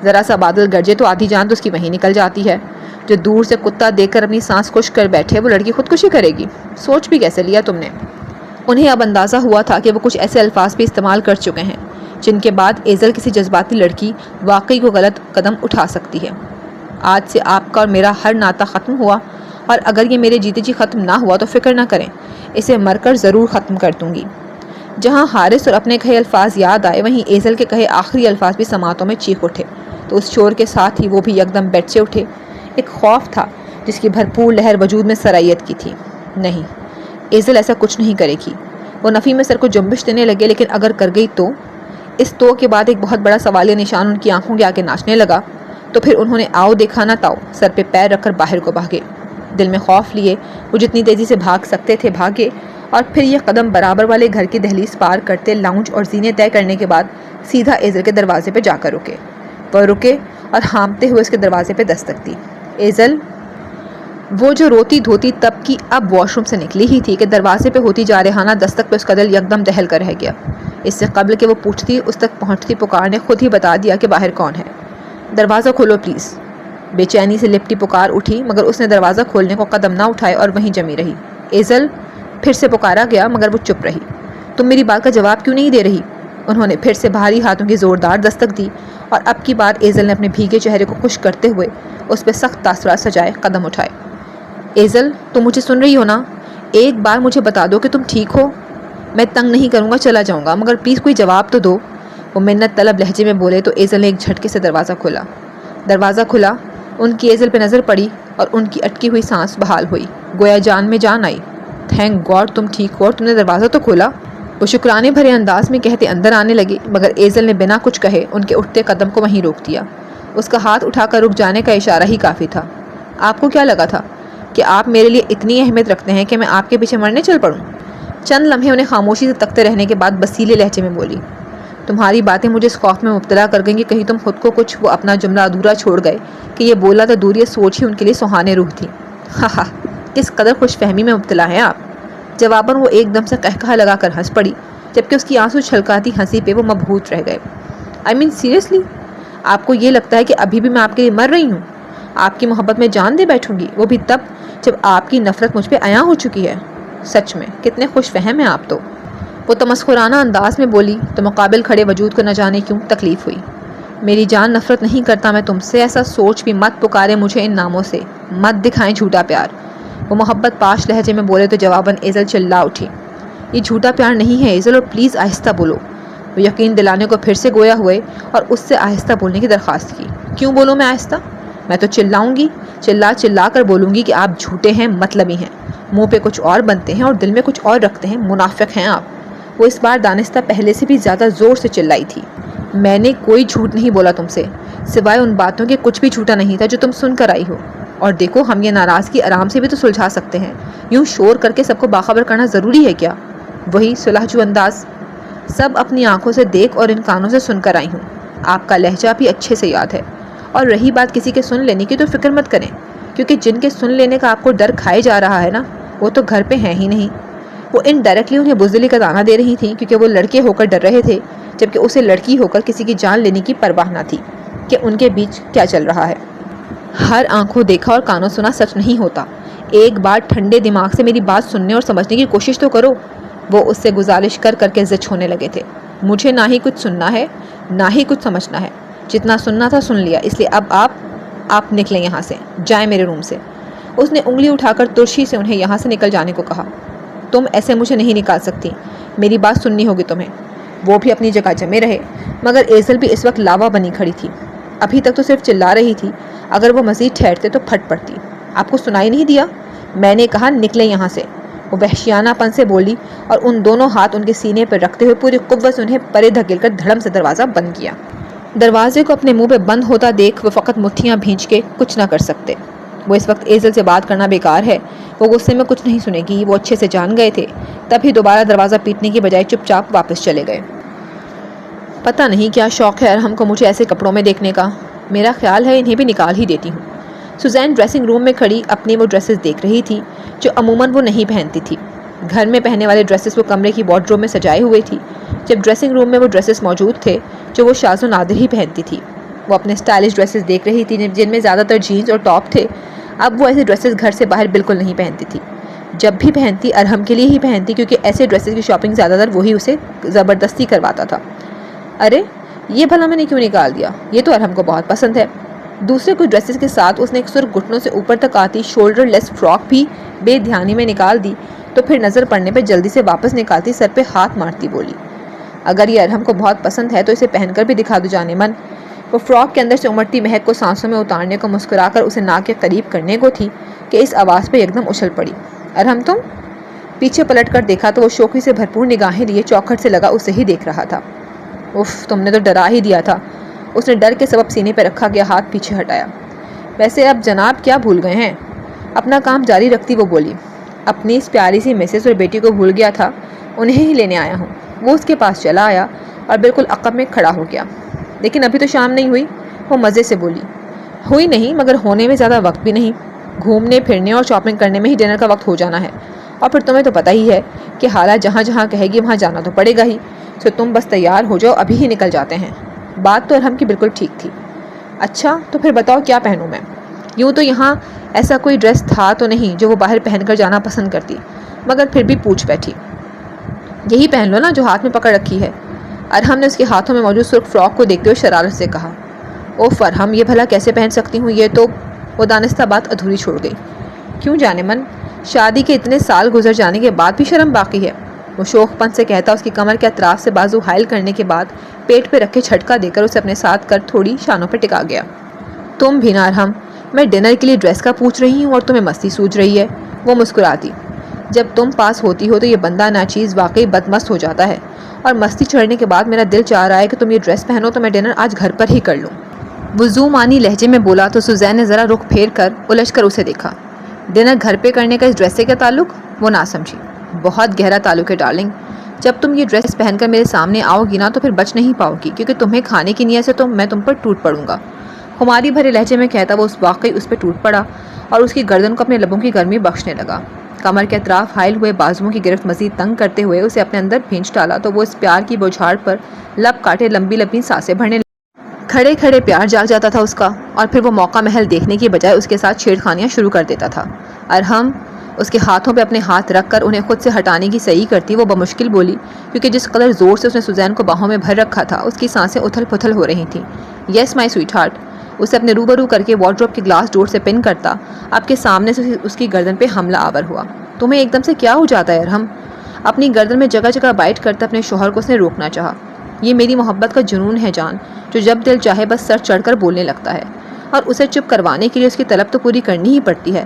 ذرا سا بادل گرجے تو آدھی جان تو اس کی وہیں نکل جاتی ہے۔ جو دور سے کتا دیکھ کر اپنی سانس خشک کر بیٹھے وہ لڑکی خودکشی کرے گی؟ سوچ بھی کیسے لیا تم نے؟ انہیں اب اندازہ ہوا تھا کہ وہ کچھ ایسے الفاظ بھی استعمال کر چکے ہیں جن کے بعد ایزل کسی جذباتی لڑکی واقعی کو غلط قدم اٹھا سکتی ہے۔ آج سے آپ کا اور میرا ہر ناطہ ختم ہوا، اور اگر یہ میرے جیتے جی ختم نہ ہوا تو فکر نہ کریں، اسے مر کر ضرور ختم کر دوں گی۔ جہاں حارث اور اپنے کہے الفاظ یاد آئے، وہیں ایزل کے کہے آخری الفاظ بھی سماعتوں میں چیخ اٹھے، تو اس شور کے ساتھ ہی وہ بھی یکدم بیٹھ سے اٹھے۔ ایک خوف تھا جس کی بھرپور لہر وجود میں سرائیت کی تھی۔ نہیں، ایزل ایسا کچھ نہیں کرے گی۔ وہ نفی میں سر کو جنبش دینے لگے، لیکن اگر کر گئی تو؟ اس تو کے بعد ایک بہت بڑا سوالیہ نشان ان کی آنکھوں کے آگے ناچنے لگا۔ تو پھر انہوں نے آؤ دیکھا نہ تاؤ، سر پہ پیر رکھ کر باہر کو بھاگے۔ دل میں خوف لیے وہ جتنی تیزی سے بھاگ سکتے تھے بھاگے، اور پھر یہ قدم برابر والے گھر کی دہلیز پار کرتے لاؤنج اور زینے طے کرنے کے بعد سیدھا ایزل کے دروازے پہ جا کر رکے۔ وہ رکے اور ہانپتے ہوئے اس کے دروازے پہ دستک دی۔ ایزل، وہ جو روتی دھوتی تب کی اب واش روم سے نکلی ہی تھی کہ دروازے پہ ہوتی جارحانہ دستک پہ اس کا دل یکدم دہل کر رہ گیا۔ اس سے قبل کہ وہ پوچھتی اس تک پہنچتی پکار نے خود ہی بتا دیا کہ باہر کون ہے۔ دروازہ کھولو پلیز۔ بے چینی سے لپٹی پکار اٹھی، مگر اس نے دروازہ کھولنے کو قدم نہ اٹھائے اور وہیں جمی رہی۔ ایزل، پھر سے پکارا گیا مگر وہ چپ رہی۔ تم میری بات کا جواب کیوں نہیں دے رہی؟ انہوں نے پھر سے بھاری ہاتھوں کی زوردار دستک دی، اور اب کی بار ایزل نے اپنے بھیگے چہرے کو خشک کرتے ہوئے اس پہ سخت تاثرات سجائے قدم اٹھائے۔ ایزل، تم مجھے سن رہی ہو نا؟ ایک بار مجھے بتا دو کہ تم ٹھیک ہو۔ میں تنگ نہیں کروں گا، چلا جاؤں گا، مگر پلیز کوئی جواب تو دو۔ وہ منت طلب لہجے میں بولے تو ایزل نے ایک جھٹکے سے دروازہ کھولا۔ دروازہ کھلا، ان کی ایزل پہ نظر پڑی اور ان کی اٹکی ہوئی سانس بحال ہوئی، گویا جان میں جان آئی۔ تھینک گاڈ تم ٹھیک ہو اور تم نے دروازہ تو کھولا۔ وہ شکرانے بھرے انداز میں کہتے اندر آنے لگے، مگر ایزل نے بنا کچھ کہے ان کے اٹھتے قدم کو وہیں روک دیا۔ اس کا ہاتھ اٹھا کر رک جانے کا اشارہ ہی کافی تھا۔ آپ کو کیا لگا تھا کہ آپ میرے لیے اتنی اہمیت رکھتے ہیں کہ میں آپ کے پیچھے مرنے چل پڑوں؟ چند لمحے انہیں خاموشی سے تکتے رہنے کے بعد بسیلے لہجے میں بولی، تمہاری باتیں مجھے اس خوف میں مبتلا کر گئیں کہ کہیں تم خود کو کچھ وہ اپنا جملہ ادھورا چھوڑ گئے کہ یہ بولا تو دور یہ سوچ ہی ان کے لیے سہانے روح تھی۔ ہاں ہاں، کس قدر خوش فہمی میں مبتلا ہیں آپ۔ جواباً وہ ایک دم سے قہقہہ لگا کر ہنس پڑی، جبکہ اس کی آنسو چھلکاتی ہنسی پہ وہ مبہوت رہ گئے۔ آئی مین سیریسلی، آپ کو یہ لگتا ہے کہ ابھی بھی میں آپ کے لیے مر رہی ہوں؟ آپ کی محبت میں جان دے بیٹھوں گی، وہ بھی تب جب آپ کی نفرت مجھ پہ عیاں ہو چکی ہے۔ سچ میں کتنے خوش فہم ہیں آپ تو۔ وہ تمسخرانہ انداز میں بولی تو مقابل کھڑے وجود کو نہ جانے کیوں تکلیف ہوئی۔ میری جان نفرت نہیں کرتا میں تم سے، ایسا سوچ بھی مت پکارے مجھے ان ناموں سے، مت دکھائیں جھوٹا پیار۔ وہ محبت پاش لہجے میں بولے تو جواباً ایزل چلا اٹھی، یہ جھوٹا پیار نہیں ہے ایزل، اور پلیز آہستہ بولو۔ وہ یقین دلانے کو پھر سے گویا ہوئے اور اس سے آہستہ بولنے کی درخواست کی۔ کیوں بولوں میں آہستہ؟ میں تو چلاؤں گی، چلا چلا کر بولوں گی کہ آپ جھوٹے ہیں، مطلبی ہیں، منہ پہ کچھ اور بنتے ہیں اور دل میں کچھ اور رکھتے ہیں، منافق ہیں آپ۔ وہ اس بار دانستہ پہلے سے بھی زیادہ زور سے چلائی تھی۔ میں نے کوئی جھوٹ نہیں بولا تم سے، سوائے ان باتوں کے کچھ بھی جھوٹا نہیں تھا جو تم سن کر آئی ہو۔ اور دیکھو ہم یہ ناراضگی آرام سے بھی تو سلجھا سکتے ہیں، یوں شور کر کے سب کو باخبر کرنا ضروری ہے کیا؟ وہی سلحجو انداز، سب اپنی آنکھوں سے دیکھ اور ان کانوں سے سن کر آئی ہوں، آپ کا لہجہ بھی اچھے سے یاد ہے۔ اور رہی بات کسی کے سن لینے کی تو فکر مت کریں، کیونکہ جن کے سن لینے کا آپ کو ڈر کھائے جا رہا ہے نا، وہ تو گھر پہ ہیں ہی نہیں۔ وہ انڈائریکٹلی انہیں بزدلی کا دانہ دے رہی تھیں، کیونکہ وہ لڑکے ہو کر ڈر رہے تھے، جبکہ اسے لڑکی ہو کر کسی کی جان لینے کی پرواہ نہ تھی کہ ان کے بیچ کیا چل رہا ہے۔ ہر آنکھوں دیکھا اور کانوں سنا سچ نہیں ہوتا، ایک بار ٹھنڈے دماغ سے میری بات سننے اور سمجھنے کی کوشش تو کرو۔ وہ اس سے گزارش کر کر کے زچ ہونے لگے تھے۔ مجھے نہ ہی کچھ سننا ہے نہ ہی کچھ سمجھنا ہے، جتنا سننا تھا سن لیا، اس لیے اب آپ نکلیں یہاں سے، جائیں میرے روم سے۔ اس نے انگلی اٹھا کر ترشی سے انہیں یہاں سے نکل جانے کو کہا۔ تم ایسے مجھے نہیں نکال سکتی، میری بات سننی ہوگی تمہیں۔ وہ بھی اپنی جگہ جمے رہے، مگر ایزل بھی اس وقت لاوا بنی کھڑی تھی۔ ابھی تک تو صرف چلا رہی تھی، اگر وہ مزید ٹھہرتے تو پھٹ پڑتی۔ آپ کو سنائی نہیں دیا؟ میں نے کہا نکلیں یہاں سے، وہ وحشیانہ پن سے بولی اور ان دونوں ہاتھ ان کے سینے پر رکھتے ہوئے پوری قوت سے انہیں پرے دھکیل کر دھڑم سے دروازہ بند کیا۔ دروازے کو اپنے منہ پہ بند ہوتا دیکھ وہ فقط مٹھیاں بھینچ کے کچھ نہ کر سکتے۔ وہ اس وقت ایزل سے بات کرنا بیکار ہے، وہ غصے میں کچھ نہیں سنے گی، وہ اچھے سے جان گئے تھے، تبھی دوبارہ دروازہ پیٹنے کی بجائے چپ چاپ واپس چلے گئے۔ پتہ نہیں کیا شوق ہے ارحم کو مجھے ایسے کپڑوں میں دیکھنے کا، میرا خیال ہے انہیں بھی نکال ہی دیتی ہوں۔ سوزین ڈریسنگ روم میں کھڑی اپنی وہ ڈریسز دیکھ رہی تھی جو عموماً وہ نہیں پہنتی تھی۔ گھر میں پہننے والے ڈریسز وہ کمرے کی وارڈروب میں سجائے ہوئے تھی، جب ڈریسنگ روم میں وہ ڈریسز موجود تھے جو وہ شاذ و نادر ہی پہنتی تھی۔ وہ اپنے اسٹائلش ڈریسز دیکھ رہی تھی جن میں زیادہ تر جینز اور ٹاپ تھے۔ اب وہ ایسے ڈریسز گھر سے باہر بالکل نہیں پہنتی تھی، جب بھی پہنتی ارحم کے لیے ہی پہنتی، کیونکہ ایسے ڈریسز کی شاپنگ زیادہ تر وہی اسے زبردستی کرواتا تھا۔ ارے یہ بھلا میں نے کیوں نکال دیا، یہ تو ارحم کو بہت پسند ہے۔ دوسرے کچھ ڈریسز کے ساتھ اس نے ایک سرخ گھٹنوں سے اوپر تک آتی شولڈر لیس فراک بھی بے دھیانی میں نکال دی، تو پھر نظر پڑنے پہ جلدی سے واپس نکالتی سر پہ ہاتھ مارتی بولی، اگر یہ ارحم کو بہت پسند ہے تو اسے پہن کر بھی دکھا دو جانے من۔ وہ فراک کے اندر سے امڑتی مہک کو سانسوں میں اتارنے کو مسکرا کر اسے ناک کے قریب کرنے کو تھی کہ اس آواز پہ یکدم اچھل پڑی۔ ارحم تم؟ پیچھے پلٹ کر دیکھا تو وہ شوخی سے بھرپور نگاہیں لیے چوکھٹ سے لگا اسے ہی دیکھ رہا تھا۔ اف تم نے تو ڈرا ہی دیا تھا۔ اس نے ڈر کے سبب سینے پہ رکھا گیا ہاتھ پیچھے ہٹایا۔ ویسے اب جناب کیا بھول گئے ہیں؟ اپنا کام جاری رکھتی وہ بولی، اپنی اس پیاری سی مسز اور بیٹی کو بھول گیا تھا، انہیں ہی لینے آیا ہوں۔ وہ اس کے پاس چلا آیا اور بالکل عقب میں کھڑا ہو گیا۔ لیکن ابھی تو شام نہیں ہوئی، وہ مزے سے بولی۔ ہوئی نہیں، مگر ہونے میں زیادہ وقت بھی نہیں، گھومنے پھرنے اور شاپنگ کرنے میں ہی ڈنر کا وقت ہو جانا ہے، اور پھر تمہیں تو پتہ ہی ہے کہ حالات جہاں جہاں کہے گی وہاں جانا تو پڑے گا ہی، تو تم بس تیار ہو جاؤ، ابھی ہی نکل جاتے ہیں۔ بات تو ارحم کی بالکل ٹھیک تھی۔ اچھا تو پھر بتاؤ کیا پہنوں میں؟ یوں تو یہاں ایسا کوئی ڈریس تھا تو نہیں جو وہ باہر پہن کر جانا پسند کرتی، مگر پھر بھی پوچھ بیٹھی۔ یہی پہن لو نا جو ہاتھ میں پکڑ رکھی ہے۔ ارحم نے اس کے ہاتھوں میں موجود سرخ فراک کو دیکھتے ہوئے شرارت سے کہا۔ اوف ارحم یہ بھلا کیسے پہن سکتی ہوں، یہ تو… وہ دانستہ بات ادھوری چھوڑ گئی۔ کیوں جانے من، شادی کے اتنے سال گزر جانے کے بعد بھی شرم باقی ہے، وہ شوخ پن سے کہتا اس کی کمر کے اطراف سے بازو حائل کرنے کے بعد پیٹ پہ رکھے جھٹکا دے کر اسے اپنے ساتھ کر تھوڑی شانوں پہ ٹکا گیا۔ تم بھی نا ارحم، میں ڈنر کے لیے ڈریس کا پوچھ رہی ہوں اور تمہیں مستی سوج رہی ہے۔ وہ مسکراتی۔ جب تم پاس ہوتی ہو تو یہ بندہ ناچیز واقعی بدمست ہو جاتا ہے، اور مستی چڑھنے کے بعد میرا دل چاہ رہا ہے کہ تم یہ ڈریس پہنو تو میں ڈنر آج گھر پر ہی کر لوں۔ وہ زومانی لہجے میں بولا تو سوزین نے ذرا رخ پھیر کر الجھ کر اسے دیکھا۔ ڈنر گھر پہ کرنے کا اس ڈریس سے کیا تعلق؟ وہ نہ سمجھی۔ بہت گہرا تعلق ہے ڈارلنگ، جب تم یہ ڈریس پہن کر میرے سامنے آؤ گی نا تو پھر بچ نہیں پاؤ گی، کیونکہ تمہیں کھانے کی نیت سے تو میں تم پر ٹوٹ پڑوں گا۔ خماری بھرے لہجے میں کہتا وہ واقعی اس پہ ٹوٹ پڑا اور اس کی گردن کو اپنے لبوں کی گرمی بخشنے لگا۔ کمر کے اطراف حائل ہوئے بازوؤں کی گرفت مزید تنگ کرتے ہوئے اسے اپنے اندر بھینچ ڈالا تو وہ اس پیار کی بوچھاڑ پر لب کاٹے لمبی لمبی سانسیں بھرنے لگی۔ کھڑے کھڑے پیار جاگ جاتا تھا اس کا، اور پھر وہ موقع محل دیکھنے کی بجائے اس کے ساتھ چھیڑخانیاں شروع کر دیتا تھا۔ ارحم، اس کے ہاتھوں پہ اپنے ہاتھ رکھ کر انہیں خود سے ہٹانے کی صحیح کرتی وہ بمشکل بولی، کیونکہ جس قدر زور سے اس نے سوزین کو باہوں میں بھر رکھا تھا اس کی سانسیں اتھل پتھل ہو رہی تھیں۔ یس مائی سویٹ ہارٹ، اسے اپنے روبرو کر کے وارڈروب کے گلاس ڈور سے پن کرتا آپ کے سامنے سے اس کی گردن پہ حملہ آور ہوا۔ تمہیں ایک دم سے کیا ہو جاتا ہے ارحم؟ اپنی گردن میں جگہ جگہ بائٹ کرتا اپنے شوہر کو اس نے روکنا چاہا۔ یہ میری محبت کا جنون ہے جان، جو جب دل چاہے بس سر چڑھ کر بولنے لگتا ہے، اور اسے چپ کروانے کے لیے اس کی طلب تو پوری کرنی ہی پڑتی ہے۔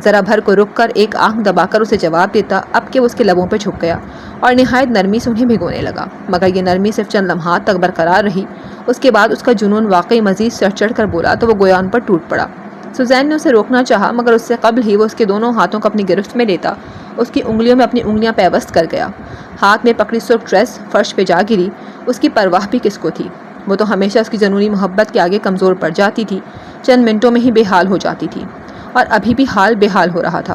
ذرا بھر کو رک کر ایک آنکھ دبا کر اسے جواب دیتا اب کہ وہ اس کے لبوں پہ جھک گیا اور نہایت نرمی سے انہیں بھگونے لگا، مگر یہ نرمی صرف چند لمحات تک برقرار رہی۔ اس کے بعد اس کا جنون واقعی مزید سر چڑھ کر بولا تو وہ گویا ان پر ٹوٹ پڑا۔ سوزین نے اسے روکنا چاہا، مگر اس سے قبل ہی وہ اس کے دونوں ہاتھوں کو اپنی گرفت میں لیتا اس کی انگلیوں میں اپنی انگلیاں پیوست کر گیا۔ ہاتھ میں پکڑی سرخ ڈریس فرش پہ جا گری۔ اس کی پرواہ بھی کس کو تھی؟ وہ تو ہمیشہ اس کی جنونی محبت کے آگے کمزور پڑ جاتی تھی، چند منٹوں میں ہی بے حال ہو جاتی تھی، اور ابھی بھی حال بے حال ہو رہا تھا۔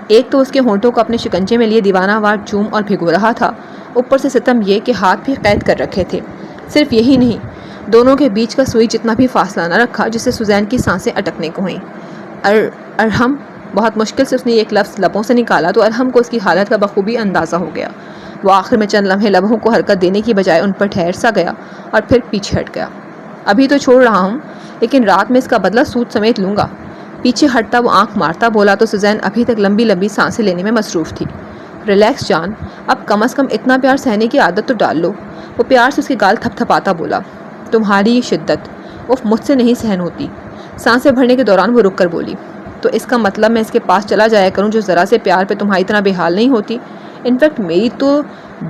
ایک تو اس کے ہونٹوں کو اپنے شکنجے میں لیے دیوانہ وار چوم اور بھگو رہا تھا، اوپر سے ستم یہ کہ ہاتھ بھی قید کر رکھے تھے۔ صرف یہی نہیں، دونوں کے بیچ کا سوئی جتنا بھی فاصلہ نہ رکھا جس سے سوزین کی سانسیں اٹکنے کو ہوئیں۔ ارحم، بہت مشکل سے اس نے ایک لفظ لبوں سے نکالا تو ارحم کو اس کی حالت کا بخوبی اندازہ ہو گیا۔ وہ آخر میں چند لمحے لبوں کو حرکت دینے کی بجائے ان پر ٹھہر سا گیا اور پھر پیچھے ہٹ گیا۔ ابھی تو چھوڑ رہا ہوں، لیکن رات میں اس کا بدلہ سود سمیت لوں گا۔ پیچھے ہٹتا وہ آنکھ مارتا بولا تو سوزین ابھی تک لمبی لمبی سانسیں لینے میں مصروف تھی۔ ریلیکس جان، اب کم از کم اتنا پیار سہنے کی عادت تو ڈال لو۔ وہ پیار سے اس کے گال تھپ تھپاتا بولا۔ تمہاری یہ شدت مجھ سے نہیں سہن ہوتی۔ سانسیں بھرنے کے دوران وہ رک کر بولی، تو اس کا مطلب میں اس کے پاس چلا جایا کروں جو ذرا سے پیار پہ تمہاری طرح بے حال نہیں ہوتی؟ انفیکٹ میری تو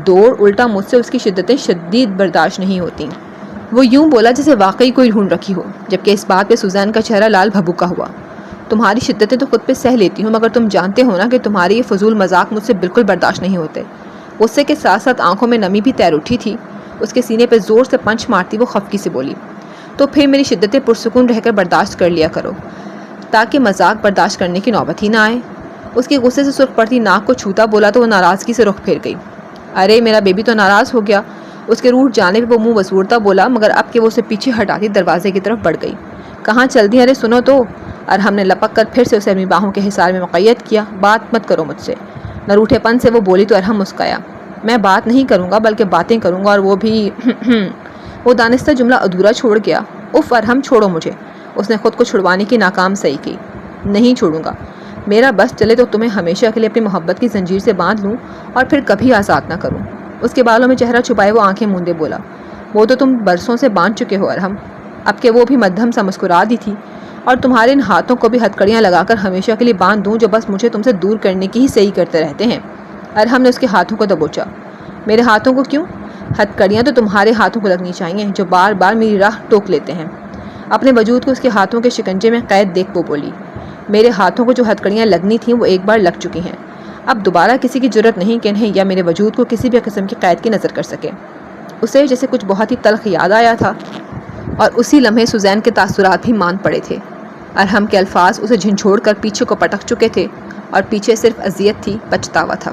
دوڑ الٹا مجھ سے اس کی شدتیں شدید برداشت نہیں ہوتی۔ وہ یوں بولا جسے واقعی کوئی ڈھونڈ رکھی ہو، جبکہ اس بات پہ سوزین کا چہرہ لال بھبوکا ہوا۔ تمہاری شدتیں تو خود پہ سہ لیتی ہوں، مگر تم جانتے ہو نا کہ تمہارے یہ فضول مذاق مجھ سے بالکل برداشت نہیں ہوتے۔ غصے کے ساتھ ساتھ آنکھوں میں نمی بھی تیر اٹھی تھی۔ اس کے سینے پہ زور سے پنچ مارتی وہ خفگی سے بولی، تو پھر میری شدتیں پرسکون رہ کر برداشت کر لیا کرو، تاکہ مذاق برداشت کرنے کی نوبت ہی نہ آئے۔ اس کی غصے سے سرخ پڑتی ناک کو چھوتا بولا تو وہ ناراضگی سے رخ پھیر گئی۔ ارے میرا بیبی تو ناراض ہو گیا۔ اس کے روٹ جانے پہ وہ منہ وسورتا بولا، مگر اب کہ وہ اسے پیچھے ہٹاتی دروازے کی طرف بڑھ گئی۔ کہاں چل دی؟ ارے سنو تو۔ ارحم نے لپک کر پھر سے اسے اپنی باہوں کے حصار میں مقید کیا۔ بات مت کرو مجھ سے۔ نروٹھے پن سے وہ بولی تو ارحم مسکایا۔ میں بات نہیں کروں گا بلکہ باتیں کروں گا، اور وہ بھی وہ دانستہ جملہ ادھورا چھوڑ گیا۔ اف ارحم، چھوڑو مجھے۔ اس نے خود کو چھڑوانے کی ناکام صحیح کی۔ نہیں چھوڑوں گا۔ میرا بس چلے تو تمہیں ہمیشہ کے لیے اپنی محبت کی زنجیر سے باندھ لوں اور پھر کبھی آزاد نہ کروں۔ اس کے بالوں میں چہرہ چھپائے وہ آنکھیں موندے بولا، وہ تو تم برسوں سے باندھ چکے ہو ارحم۔ اب کہ وہ بھی مدھم سا مسکرا دی تھی، اور تمہارے ان ہاتھوں کو بھی ہتھکڑیاں لگا کر ہمیشہ کے لیے باندھ دوں جو بس مجھے تم سے دور کرنے کی ہی صحیح کرتے رہتے ہیں۔ ارحم نے اس کے ہاتھوں کو دبوچا۔ میرے ہاتھوں کو کیوں؟ ہتھکڑیاں تو تمہارے ہاتھوں کو لگنی چاہیے جو بار بار میری راہ ٹوک لیتے ہیں۔ اپنے وجود کو اس کے ہاتھوں کے شکنجے میں قید دیکھ وہ بولی، میرے ہاتھوں کو جو ہتھکڑیاں لگنی تھیں وہ ایک بار لگ چکی ہیں۔ اب دوبارہ کسی کی جرت نہیں کہ انہیں یا میرے وجود کو کسی بھی قسم کی قید کی نظر کر سکے۔ اسے جیسے کچھ بہت ہی تلخ یاد آیا تھا، اور اسی لمحے سوزین کے تاثرات بھی مان پڑے تھے۔ ارحم کے الفاظ اسے جھنجھوڑ کر پیچھے کو پٹک چکے تھے، اور پیچھے صرف اذیت تھی، پچھتاوا تھا۔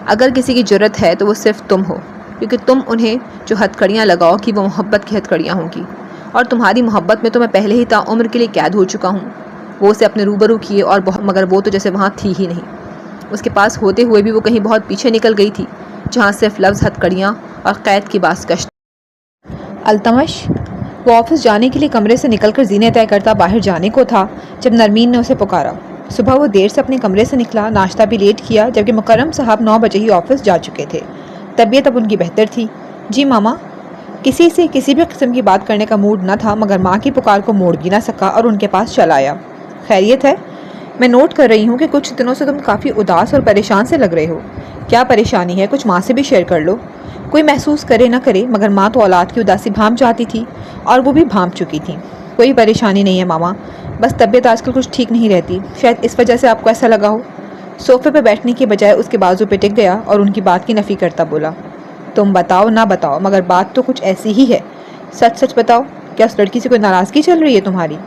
اگر کسی کی جرت ہے تو وہ صرف تم ہو، کیونکہ تم انہیں جو ہتھکڑیاں لگاؤ کہ وہ محبت کی ہتھکڑیاں ہوں گی، اور تمہاری محبت میں تو میں پہلے ہی تا عمر کے لیے قید ہو چکا ہوں۔ وہ اسے اپنے روبرو کیے اور مگر وہ تو جیسے وہاں تھی ہی نہیں۔ اس کے پاس ہوتے ہوئے بھی وہ کہیں بہت پیچھے نکل گئی تھی، جہاں صرف لفظ ہتھکڑیاں اور قید کی باس کش۔ التمش، وہ آفس جانے کے لیے کمرے سے نکل کر زینے طے کرتا باہر جانے کو تھا جب نرمین نے اسے پکارا۔ صبح وہ دیر سے اپنے کمرے سے نکلا، ناشتہ بھی لیٹ کیا، جبکہ مکرم صاحب 9 بجے ہی آفس جا چکے تھے۔ طبیعت اب ان کی بہتر تھی۔ جی ماما۔ کسی سے کسی بھی قسم کی بات کرنے کا موڈ نہ تھا، مگر ماں کی پکار کو موڑ بھی نہ سکا اور ان کے پاس چل آیا۔ خیریت ہے؟ میں نوٹ کر رہی ہوں کہ کچھ دنوں سے تم کافی اداس اور پریشان سے لگ رہے ہو۔ کیا پریشانی ہے؟ کچھ ماں سے بھی شیئر کر لو۔ کوئی محسوس کرے نہ کرے، مگر ماں تو اولاد کی اداسی بھانپ جاتی تھی، اور وہ بھی بھانپ چکی تھی۔ کوئی پریشانی نہیں ہے ماما، بس طبیعت آج کل کچھ ٹھیک نہیں رہتی، شاید اس وجہ سے آپ کو ایسا لگا ہو۔ صوفے پہ بیٹھنے کی بجائے اس کے بازو پہ ٹک گیا اور ان کی بات کی نفی کرتا بولا، تم بتاؤ نہ بتاؤ مگر بات تو کچھ ایسی ہی ہے۔ سچ سچ بتاؤ، کیا اس لڑکی سے کوئی ناراضگی چل رہی ہے تمہاری؟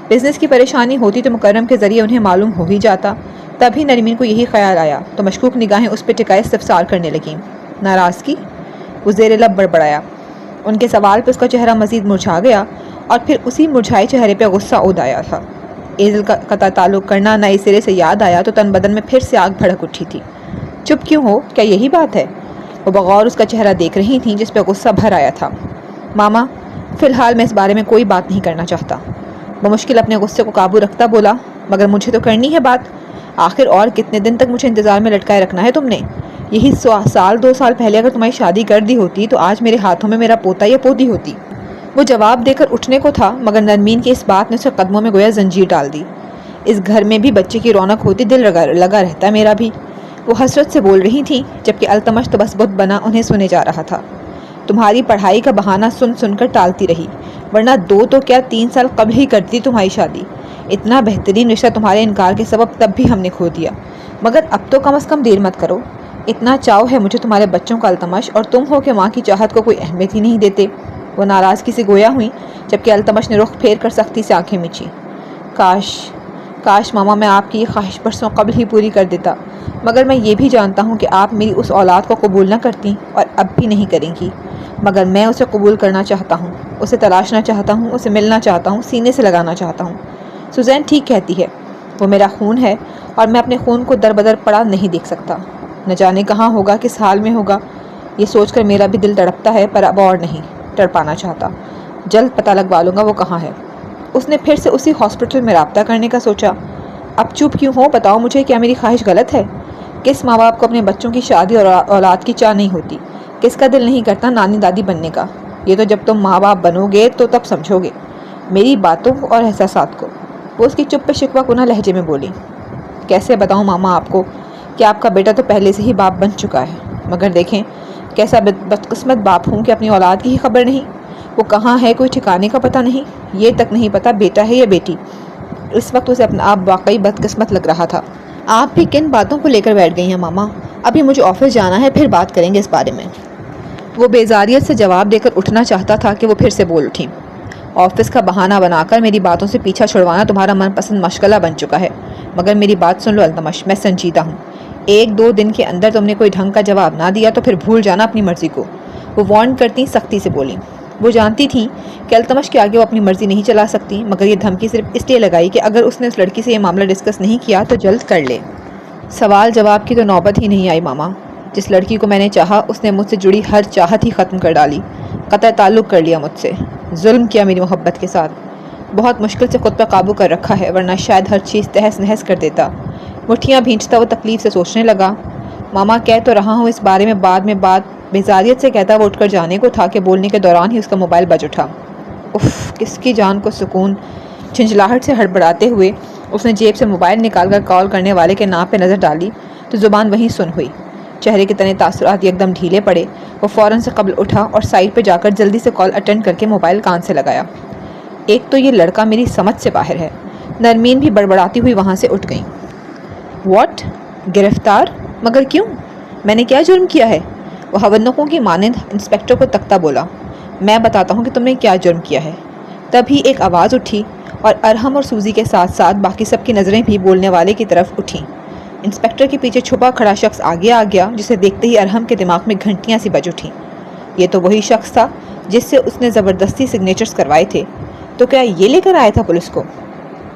بزنس کی پریشانی ہوتی تو مکرم کے ذریعے انہیں معلوم ہو ہی جاتا۔ تبھی نرمین کو یہی خیال آیا تو مشکوک نگاہیں اس پہ ٹکائے استفسار کرنے لگیں۔ ناراضگی؟ وہ زیر لب بڑبڑایا۔ ان کے سوال پہ اس کا چہرہ مزید مرجھا گیا، اور پھر اسی مرجھائے چہرے پہ غصہ اود آیا تھا۔ ایزل کا قطع تعلق کرنا نئے سرے سے یاد آیا تو تن بدن میں پھر سے آگ بھڑک اٹھی تھی۔ چپ کیوں ہو؟ کیا یہی بات ہے؟ وہ بغور اس کا چہرہ دیکھ رہی تھیں جس پہ غصہ بھر آیا تھا۔ ماما، فی الحال میں اس بارے میں کوئی بات نہیں کرنا چاہتا۔ وہ مشکل اپنے غصے کو قابو رکھتا بولا، مگر مجھے تو کرنی ہے بات۔ آخر اور کتنے دن تک مجھے انتظار میں لٹکائے رکھنا ہے تم نے؟ یہی 2 سال پہلے اگر تمہاری شادی کر دی ہوتی تو آج میرے ہاتھوں میں میرا پوتا یا پوتی ہوتی۔ وہ جواب دے کر اٹھنے کو تھا مگر نرمین کی اس بات نے اسے قدموں میں گویا زنجیر ڈال دی۔ اس گھر میں بھی بچے کی رونق ہوتی دل لگا رہتا میرا بھی، وہ حسرت سے بول رہی تھیں، جبکہ التمش تو بس بت بنا انہیں سنے جا رہا تھا۔ تمہاری پڑھائی کا بہانہ سن کر ٹالتی رہی، ورنہ 2 تو کیا 3 سال قبل ہی کر دی تمہاری شادی۔ اتنا بہترین رشتہ تمہارے انکار کے سبب تب بھی ہم نے کھو دیا، مگر اب تو کم از کم دیر مت کرو۔ اتنا چاؤ ہے مجھے تمہارے بچوں کا التمش، اور تم ہو کہ ماں کی چاہت کو کوئی اہمیت ہی نہیں دیتے۔ وہ ناراضگی سے گویا ہوئیں، جبکہ التمش نے رخ پھیر کر سختی سے آنکھیں مچھی۔ کاش ماما میں آپ کی یہ خواہش برسوں قبل ہی پوری کر دیتا، مگر میں یہ بھی جانتا ہوں کہ آپ میری اس اولاد کو قبول نہ کرتی اور اب بھی نہیں کریں گی، مگر میں اسے قبول کرنا چاہتا ہوں، اسے تلاشنا چاہتا ہوں، اسے ملنا چاہتا ہوں، سینے سے لگانا چاہتا ہوں۔ سوزین ٹھیک کہتی ہے، وہ میرا خون ہے اور میں اپنے خون کو در بدر پڑا نہیں دیکھ سکتا۔ نہ جانے کہاں ہوگا، کس حال میں ہوگا، یہ سوچ کر میرا بھی دل تڑپتا ہے، پر اب اور نہیں تڑپانا چاہتا۔ جلد پتہ لگوا لوں گا وہ کہاں ہے۔ اس نے پھر سے اسی ہاسپٹل میں رابطہ کرنے کا سوچا۔ اب چپ کیوں ہو؟ بتاؤ مجھے، کیا میری خواہش غلط ہے؟ کس ماں باپ کو اپنے بچوں کی شادی اور اولاد کی چاہ نہیں ہوتی؟ کس کا دل نہیں کرتا نانی دادی بننے کا؟ یہ تو جب تم ماں باپ بنو گے تو تب سمجھو گے میری باتوں اور احساسات کو۔ وہ اس کی چپ پہ شکوہ کنہ لہجے میں بولی۔ کیسے بتاؤں ماما آپ کو کہ آپ کا بیٹا تو پہلے سے ہی باپ بن چکا ہے، مگر دیکھیں کیسا بدقسمت باپ ہوں کہ اپنی اولاد کی ہی خبر نہیں، وہ کہاں ہے کوئی ٹھکانے کا پتہ نہیں، یہ تک نہیں پتہ بیٹا ہے یا بیٹی۔ اس وقت اسے اپنا آپ واقعی بدقسمت لگ رہا تھا۔ آپ بھی کن باتوں کو لے کر بیٹھ گئی ہیں ماما؟ ابھی مجھے آفس جانا ہے، پھر بات کریں گے اس بارے میں۔ وہ بیزاریت سے جواب دے کر اٹھنا چاہتا تھا کہ وہ پھر سے بول اٹھیں۔ آفس کا بہانہ بنا کر میری باتوں سے پیچھا چھڑوانا تمہارا من پسند مشغلہ بن چکا ہے، مگر میری بات سن لو التمش، میں سنجیدہ ہوں۔ 1-2 دن کے اندر تم نے کوئی ڈھنگ کا جواب نہ دیا تو پھر بھول جانا اپنی مرضی کو، وہ وارن کرتی سختی سے بولیں۔ وہ جانتی تھیں کہ التمش کے آگے وہ اپنی مرضی نہیں چلا سکتی، مگر یہ دھمکی صرف اس لیے لگائی کہ اگر اس نے اس لڑکی سے یہ معاملہ ڈسکس نہیں کیا تو جلد کر لے۔ سوال جواب کی تو نوبت ہی نہیں آئی ماما۔ جس لڑکی کو میں نے چاہا اس نے مجھ سے جڑی ہر چاہت ہی ختم کر ڈالی، قطع تعلق کر لیا مجھ سے، ظلم کیا میری محبت کے ساتھ۔ بہت مشکل سے خود پر قابو کر رکھا ہے، ورنہ شاید ہر چیز تہس نہس کر دیتا۔ مٹھیاں بھینچتا وہ تکلیف سے سوچنے لگا۔ ماما کہہ تو رہا ہوں اس بارے میں بعد بیزاریت سے کہتا وہ اٹھ کر جانے کو تھا کہ بولنے کے دوران ہی اس کا موبائل بج اٹھا۔ اف، کس کی جان کو سکون! جھنجھلاہٹ سے ہڑبڑاتے ہوئے اس نے جیب سے موبائل نکال کر کال کرنے والے کے نام پہ نظر ڈالی تو زبان وہیں سن ہوئی۔ چہرے کے تنے تاثرات یکدم ڈھیلے پڑے۔ وہ فوراً سے قبل اٹھا اور سائٹ پہ جا کر جلدی سے کال اٹینڈ کر کے موبائل کان سے لگایا۔ ایک تو یہ لڑکا میری سمجھ سے باہر ہے۔ نرمین بھی بڑبڑاتی ہوئی وہاں سے اٹھ گئی۔ واٹ؟ گرفتار؟ مگر کیوں؟ میں نے کیا جرم کیا ہے؟ وہ حونقوں کی مانند انسپکٹر کو تکتا بولا۔ میں بتاتا ہوں کہ تم نے کیا جرم کیا ہے۔ تبھی ایک آواز اٹھی اور ارحم اور سوزی کے ساتھ ساتھ باقی سب کی نظریں بھی بولنے والے کی طرف اٹھیں۔ انسپکٹر کے پیچھے چھپا کھڑا شخص آگے آ گیا، جسے دیکھتے ہی ارحم کے دماغ میں گھنٹیاں سی بج اٹھیں۔ یہ تو وہی شخص تھا جس سے اس نے زبردستی سگنیچرز کروائے تھے، تو کیا یہ لے کر آیا تھا پولیس کو؟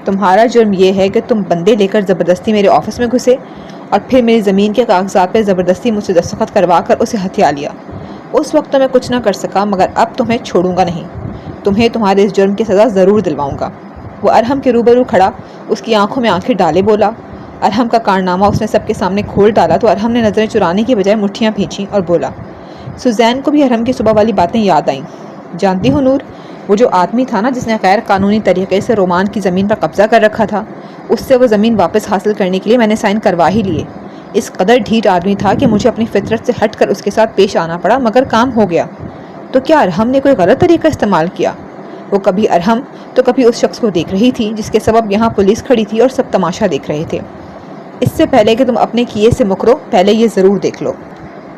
تمہارا جرم یہ ہے کہ تم بندے لے کر زبردستی میرے آفس میں گھسے اور پھر میری زمین کے کاغذات پہ زبردستی مجھ سے دستخط کروا کر اسے ہتھیا لیا۔ اس وقت تو میں کچھ نہ کر سکا، مگر اب تمہیں چھوڑوں گا نہیں، تمہیں تمہارے اس جرم کی سزا ضرور دلواؤں گا۔ وہ ارحم کے روبرو کھڑا اس کی آنکھوں میں آنکھیں ڈالے بولا۔ ارحم کا کارنامہ اس نے سب کے سامنے کھول ڈالا تو ارحم نے نظریں چرانے کی بجائے مٹھیاں بھینچیں اور بولا۔ سوزین کو بھی ارحم کی صبح والی باتیں یاد آئیں۔ جانتی ہو نور، وہ جو آدمی تھا نا جس نے غیر قانونی طریقے سے رومان کی زمین پر قبضہ کر رکھا تھا، اس سے وہ زمین واپس حاصل کرنے کے لیے میں نے سائن کروا ہی لیے۔ اس قدر ڈھیٹ آدمی تھا کہ مجھے اپنی فطرت سے ہٹ کر اس کے ساتھ پیش آنا پڑا، مگر کام ہو گیا۔ تو کیا ارحم نے کوئی غلط طریقہ استعمال کیا؟ وہ کبھی ارحم تو کبھی اس شخص کو دیکھ رہی تھی جس کے سبب یہاں پولیس کھڑی تھی اور سب تماشا دیکھ رہے تھے۔ اس سے پہلے کہ تم اپنے کیے سے مکرو، پہلے یہ ضرور دیکھ لو۔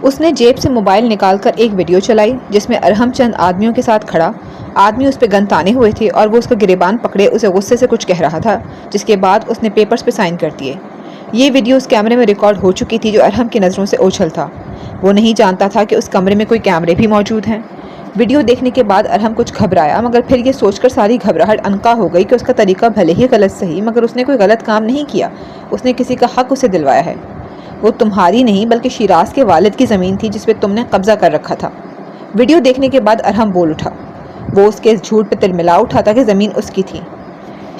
اس نے جیب سے موبائل نکال کر ایک ویڈیو چلائی جس میں ارحم چند آدمیوں کے ساتھ کھڑا، آدمی اس پہ گن تانے ہوئے تھے اور وہ اس کا گریبان پکڑے اسے غصے سے کچھ کہہ رہا تھا، جس کے بعد اس نے پیپرز پہ سائن کر دیے۔ یہ ویڈیو اس کیمرے میں ریکارڈ ہو چکی تھی جو ارحم کی نظروں سے اوجھل تھا۔ وہ نہیں جانتا تھا کہ اس کمرے میں کوئی کیمرے بھی موجود ہیں۔ ویڈیو دیکھنے کے بعد ارحم کچھ گھبرایا، مگر پھر یہ سوچ کر ساری گھبراہٹ عنقا ہو گئی کہ اس کا طریقہ بھلے ہی غلط صحیح، مگر اس نے کوئی غلط کام نہیں کیا، اس نے کسی کا حق اسے دلوایا ہے۔ وہ تمہاری نہیں بلکہ شیراز کے والد کی زمین تھی جس پہ تم نے قبضہ کر رکھا تھا۔ ویڈیو دیکھنے کے بعد ارحم بول اٹھا۔ وہ اس کے اس جھوٹ پہ تلملا اٹھا تھا کہ زمین اس کی تھی۔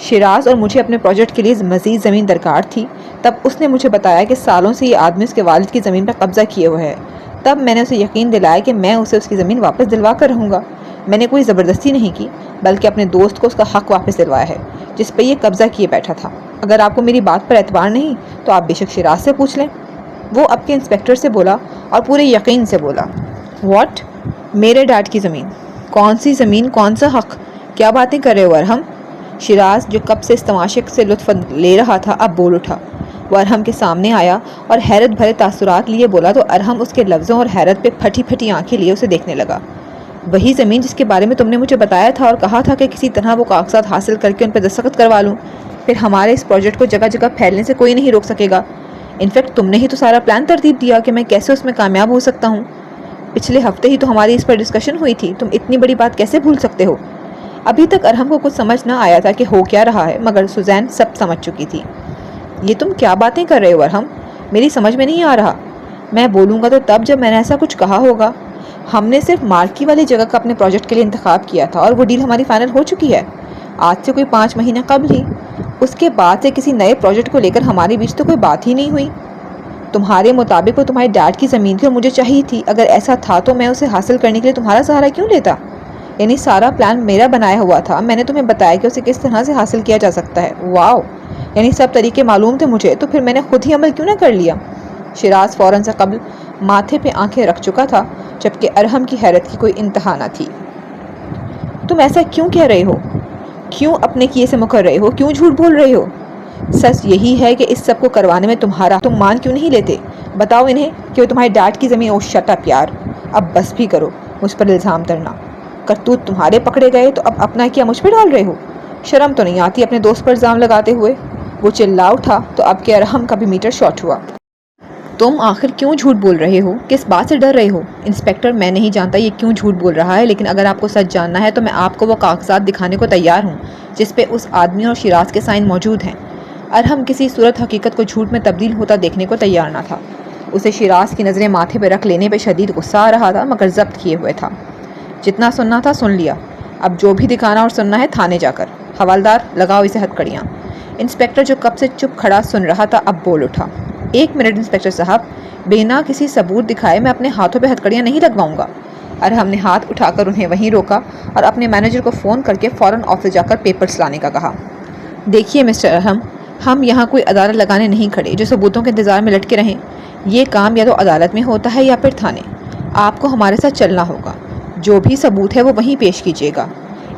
شیراز اور مجھے اپنے پروجیکٹ کے لیے مزید زمین درکار تھی، تب اس نے مجھے بتایا کہ سالوں سے یہ آدمی اس کے والد کی زمین پر قبضہ کیے ہوئے ہے۔ تب میں نے اسے یقین دلایا کہ میں اسے اس کی زمین واپس دلوا کر رہوں گا۔ میں نے کوئی زبردستی نہیں کی بلکہ اپنے دوست کو اس کا حق واپس دلوایا ہے جس پہ یہ قبضہ کیے بیٹھا تھا۔ اگر آپ کو میری بات پر اعتبار نہیں تو آپ بے شک شیراز سے پوچھ لیں۔ وہ اب کے انسپیکٹر سے بولا اور پورے یقین سے بولا، واٹ؟ میرے ڈیڈ کی زمین؟ کون سی زمین، کون سا حق؟ کیا باتیں کر رہے ہو ارحم؟ شیراز جو کب سے اس تماشے سے لطف لے رہا تھا اب بول اٹھا۔ وہ ارحم کے سامنے آیا اور حیرت بھرے تاثرات لیے بولا تو ارحم اس کے لفظوں اور حیرت پہ پھٹی پھٹی آنکھیں لیے اسے دیکھنے لگا۔ وہی زمین جس کے بارے میں تم نے مجھے بتایا تھا اور کہا تھا کہ کسی طرح وہ کاغذات حاصل کر کے ان پہ دستخط کروا لوں، پھر ہمارے اس پروجیکٹ کو جگہ جگہ پھیلنے سے کوئی نہیں روک سکے گا۔ انفیکٹ تم نے ہی تو سارا پلان ترتیب دیا کہ میں کیسے اس میں کامیاب ہو سکتا ہوں۔ پچھلے ہفتے ہی تو ہماری اس پر ڈسکشن ہوئی تھی، تم اتنی بڑی بات کیسے بھول سکتے ہو؟ ابھی تک ارحم کو کچھ سمجھ نہ آیا تھا کہ ہو کیا رہا ہے، مگر سوزین سب سمجھ چکی تھی۔ یہ تم کیا باتیں کر رہے ہو ارحم؟ میری سمجھ میں نہیں آ رہا۔ میں بولوں گا تو تب جب میں نے ایسا کچھ کہا ہوگا۔ ہم نے صرف مارکی والی جگہ کا اپنے پروجیکٹ کے لیے انتخاب کیا تھا اور وہ ڈیل ہماری فائنل ہو چکی ہے آج سے کوئی 5 مہینے قبل ہی۔ اس کے بعد سے کسی نئے پروجیکٹ کو لے کر ہمارے بیچ تو کوئی بات ہی نہیں ہوئی۔ تمہارے مطابق وہ تمہارے ڈیڈ کی زمین تھی اور مجھے چاہیے تھی۔ اگر ایسا تھا تو میں اسے حاصل کرنے کے لیے تمہارا سہارا کیوں لیتا؟ یعنی سارا پلان میرا بنایا ہوا تھا، میں نے تمہیں بتایا کہ اسے کس طرح سے حاصل کیا جا سکتا ہے۔ واو، یعنی سب طریقے معلوم تھے مجھے، تو پھر میں نے خود ہی عمل کیوں نہ کر لیا؟ شیراز فوراً سے قبل ماتھے پہ آنکھیں رکھ چکا تھا، جبکہ ارحم کی حیرت کی کوئی انتہا نہ تھی۔ تم ایسا کیوں کہہ رہے ہو؟ کیوں اپنے کیے سے مکر رہے ہو؟ کیوں جھوٹ بول رہے ہو؟ سچ یہی ہے کہ اس سب کو کروانے میں تم مان کیوں نہیں لیتے؟ بتاؤ انہیں کہ وہ تمہارے ڈیڈ کی زمین۔ او شٹ اپ یار، اب بس بھی کرو مجھ پر الزام دھرنا۔ کرتوت تمہارے پکڑے گئے تو اب اپنا کیا مجھ پہ ڈال رہے ہو؟ شرم تو نہیں آتی اپنے دوست پر الزام لگاتے ہوئے؟ وہ چلا اٹھا تو اب کے ارحم کا بھی میٹر شارٹ ہوا۔ تم آخر کیوں جھوٹ بول رہے ہو؟ کس بات سے ڈر رہے ہو؟ انسپیکٹر میں نہیں جانتا یہ کیوں جھوٹ بول رہا ہے، لیکن اگر آپ کو سچ جاننا ہے تو میں آپ کو وہ کاغذات دکھانے کو تیار ہوں جس پہ اس آدمی اور شیراز کے سائن موجود ہیں۔ ارحم کسی صورت حقیقت کو جھوٹ میں تبدیل ہوتا دیکھنے کو تیار نہ تھا۔ اسے شیراز کی نظریں ماتھے پہ رکھ لینے پہ شدید غصہ آ رہا تھا، مگر ضبط کیے ہوئے تھا۔ جتنا سننا تھا سن لیا، اب جو بھی دکھانا اور سننا ہے تھانے جا کر۔ حوالدار لگاؤ اسے ہتھکڑیاں۔ انسپیکٹر جو کب سے چپ کھڑا سن رہا تھا اب بول اٹھا۔ 1 منٹ انسپیکٹر صاحب، بنا کسی ثبوت دکھائے میں اپنے ہاتھوں پہ ہتھکڑیاں نہیں لگواؤں گا۔ ارحم نے ہاتھ اٹھا کر انہیں وہیں روکا اور اپنے مینیجر کو فون کر کے فوراً آفس جا کر پیپرز لانے کا کہا۔ دیکھیے مسٹر ارحم، ہم یہاں کوئی عدالت لگانے نہیں کھڑے جو ثبوتوں کے انتظار میں لٹکے رہیں۔ یہ کام یا تو عدالت میں ہوتا ہے یا پھر تھانے۔ آپ کو ہمارے ساتھ چلنا ہوگا، جو بھی ثبوت ہے وہ وہیں پیش کیجیے گا۔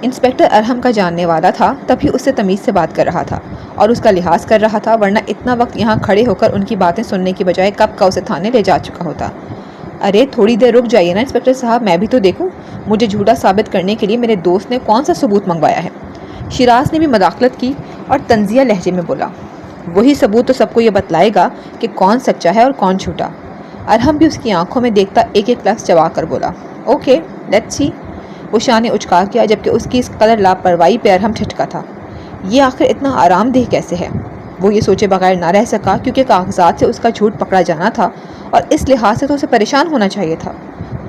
انسپیکٹر ارحم کا جاننے والا تھا، تبھی اس سے تمیز سے بات کر رہا تھا اور اس کا لحاظ کر رہا تھا، ورنہ اتنا وقت یہاں کھڑے ہو کر ان کی باتیں سننے کی بجائے کب کا اسے تھانے لے جا چکا ہوتا۔ ارے تھوڑی دیر رک جائیے نا انسپیکٹر صاحب، میں بھی تو دیکھوں مجھے جھوٹا ثابت کرنے کے لیے میرے دوست نے کون سا ثبوت منگوایا ہے۔ شیراز نے بھی مداخلت کی اور طنزیہ لہجے میں بولا، وہی ثبوت تو سب کو یہ بتلائے گا کہ کون سچا ہے اور کون جھوٹا۔ ارحم بھی اس کی آنکھوں میں دیکھتا ایک ایک لفظ چبا کر بولا، اوکے لیٹس سی۔ وہ شانے اچکا کیا، جبکہ اس کی اس قدر لاپرواہی پہ ارحم ٹھٹکا تھا۔ یہ آخر اتنا آرام دہ کیسے ہے؟ وہ یہ سوچے بغیر نہ رہ سکا، کیونکہ کاغذات سے اس کا جھوٹ پکڑا جانا تھا اور اس لحاظ سے تو اسے پریشان ہونا چاہیے تھا۔